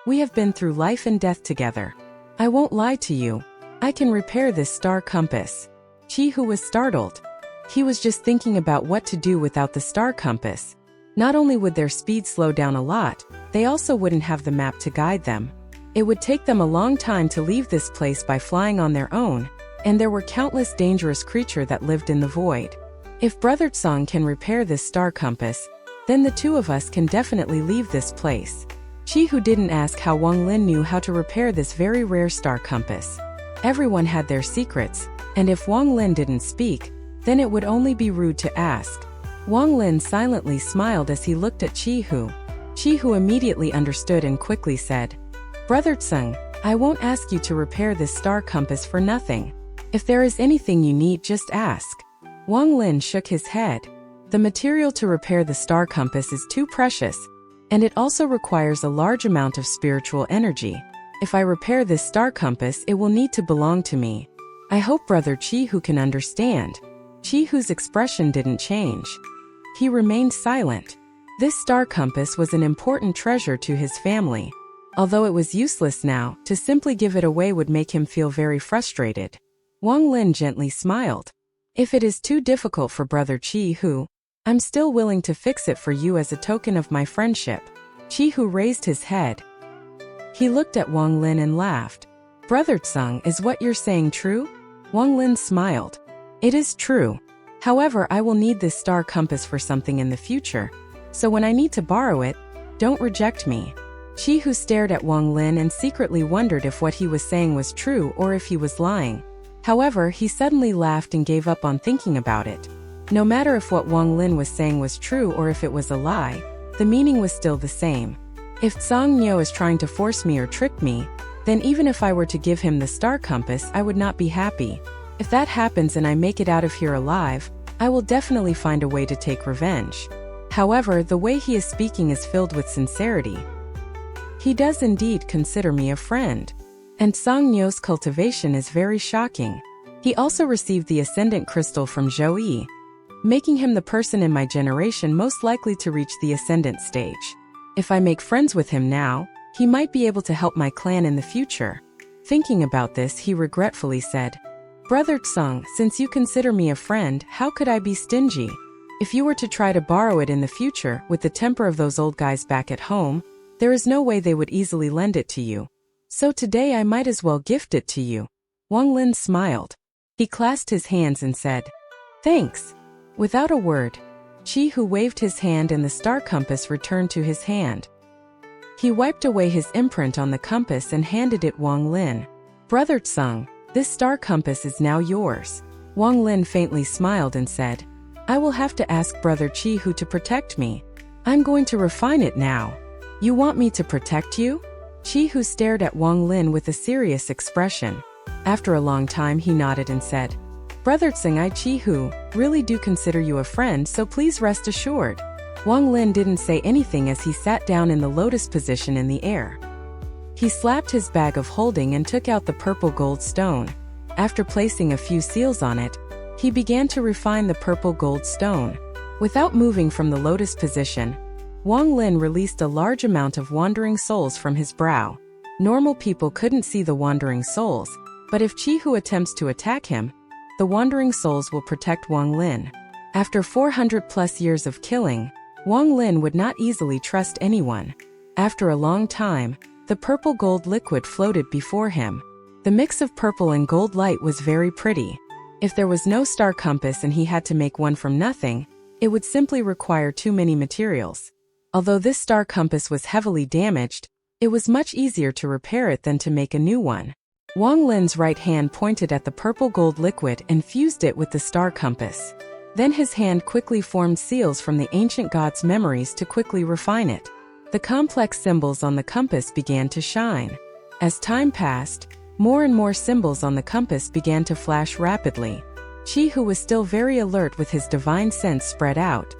A: we have been through life and death together. I won't lie to you. I can repair this star compass. Qihu was startled. He was just thinking about what to do without the star compass. Not only would their speed slow down a lot, they also wouldn't have the map to guide them. It would take them a long time to leave this place by flying on their own, and there were countless dangerous creatures that lived in the void. If Brother Tsung can repair this star compass, then the two of us can definitely leave this place. Qihu didn't ask how Wang Lin knew how to repair this very rare star compass. Everyone had their secrets, and if Wang Lin didn't speak, then it would only be rude to ask. Wang Lin silently smiled as he looked at Qihu. Qihu immediately understood and quickly said, Brother Tsung, I won't ask you to repair this star compass for nothing. If there is anything you need, just ask. Wang Lin shook his head. The material to repair the star compass is too precious, and it also requires a large amount of spiritual energy. If I repair this star compass, it will need to belong to me. I hope Brother Qihu can understand. Qihu's expression didn't change. He remained silent. This star compass was an important treasure to his family. Although it was useless now, to simply give it away would make him feel very frustrated. Wang Lin gently smiled. If it is too difficult for Brother Qihu, I'm still willing to fix it for you as a token of my friendship. Qihu raised his head. He looked at Wang Lin and laughed. Brother Tsung, is what you're saying true? Wang Lin smiled. It is true. However, I will need this star compass for something in the future, so when I need to borrow it, don't reject me. Qihu stared at Wang Lin and secretly wondered if what he was saying was true or if he was lying. However, he suddenly laughed and gave up on thinking about it. No matter if what Wang Lin was saying was true or if it was a lie, the meaning was still the same. If Tsang Niu is trying to force me or trick me, then even if I were to give him the star compass, I would not be happy. If that happens and I make it out of here alive, I will definitely find a way to take revenge. However, the way he is speaking is filled with sincerity. He does indeed consider me a friend. And Tsang Niu's cultivation is very shocking. He also received the Ascendant Crystal from Zhou Yi, making him the person in my generation most likely to reach the Ascendant stage. If I make friends with him now, he might be able to help my clan in the future. Thinking about this, he regretfully said, Brother Tsung, since you consider me a friend, how could I be stingy? If you were to try to borrow it in the future, with the temper of those old guys back at home, there is no way they would easily lend it to you. So today I might as well gift it to you. Wang Lin smiled. He clasped his hands and said, "Thanks." Without a word, Chi-Hu waved his hand and the star compass returned to his hand. He wiped away his imprint on the compass and handed it Wang Lin. "Brother Tsung, this star compass is now yours." Wang Lin faintly smiled and said, "I will have to ask Brother Chi-Hu to protect me. I'm going to refine it now." "You want me to protect you?" Chi-Hu stared at Wang Lin with a serious expression. After a long time he nodded and said, "Brother Tsung, I Chi-Hu really do consider you a friend, so please rest assured." Wang Lin didn't say anything as he sat down in the lotus position in the air. He slapped his bag of holding and took out the purple gold stone. After placing a few seals on it, he began to refine the purple gold stone. Without moving from the lotus position, Wang Lin released a large amount of wandering souls from his brow. Normal people couldn't see the wandering souls, but if Chi-Hu attempts to attack him, the wandering souls will protect Wang Lin. After 400+ years of killing, Wang Lin would not easily trust anyone. After a long time, the purple gold liquid floated before him. The mix of purple and gold light was very pretty. If there was no star compass and he had to make one from nothing, it would simply require too many materials. Although this star compass was heavily damaged, it was much easier to repair it than to make a new one. Wang Lin's right hand pointed at the purple gold liquid and fused it with the star compass. Then his hand quickly formed seals from the ancient gods' memories to quickly refine it. The complex symbols on the compass began to shine. As time passed, more and more symbols on the compass began to flash rapidly. Chi-Hu was still very alert with his divine sense spread out.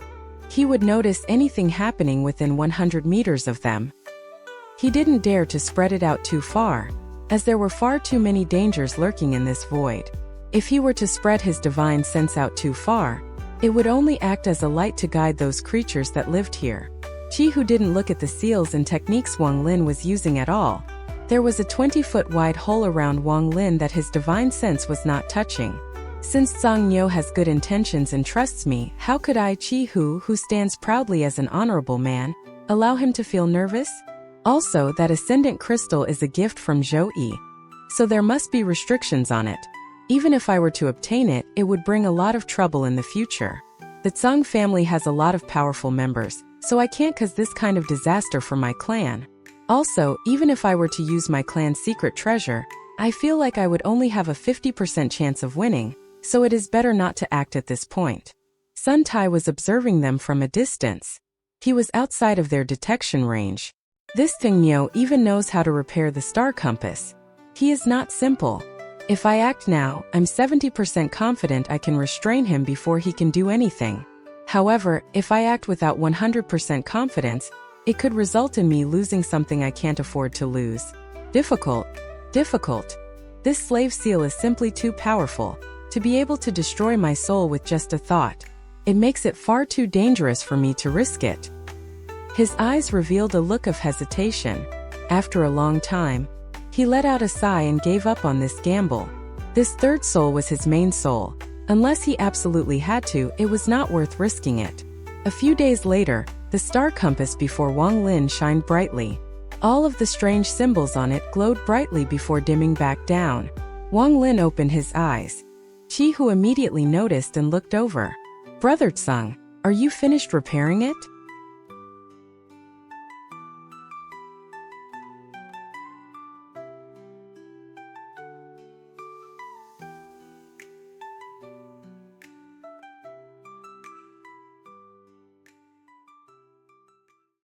A: He would notice anything happening within 100 meters of them. He didn't dare to spread it out too far, as there were far too many dangers lurking in this void. If he were to spread his divine sense out too far, it would only act as a light to guide those creatures that lived here. Chi-Hu didn't look at the seals and techniques Wang Lin was using at all. There was a 20-foot wide hole around Wang Lin that his divine sense was not touching. Since Zhang Niu has good intentions and trusts me, how could I, Chi-Hu, who stands proudly as an honorable man, allow him to feel nervous? Also, that ascendant crystal is a gift from Zhou Yi, so there must be restrictions on it. Even if I were to obtain it, it would bring a lot of trouble in the future. The Zhang family has a lot of powerful members, so I can't cause this kind of disaster for my clan. Also, even if I were to use my clan's secret treasure, I feel like I would only have a 50% chance of winning, so it is better not to act at this point. Sun Tai was observing them from a distance. He was outside of their detection range. This Thing Niu even knows how to repair the star compass. He is not simple. If I act now, I'm 70% confident I can restrain him before he can do anything. However, if I act without 100% confidence, it could result in me losing something I can't afford to lose. Difficult. This slave seal is simply too powerful to be able to destroy my soul with just a thought. It makes it far too dangerous for me to risk it. His eyes revealed a look of hesitation. After a long time, he let out a sigh and gave up on this gamble. This third soul was his main soul. Unless he absolutely had to, it was not worth risking it. A few days later, the star compass before Wang Lin shined brightly. All of the strange symbols on it glowed brightly before dimming back down. Wang Lin opened his eyes. Chi-Hu immediately noticed and looked over. "Brother Tsung, are you finished repairing it?"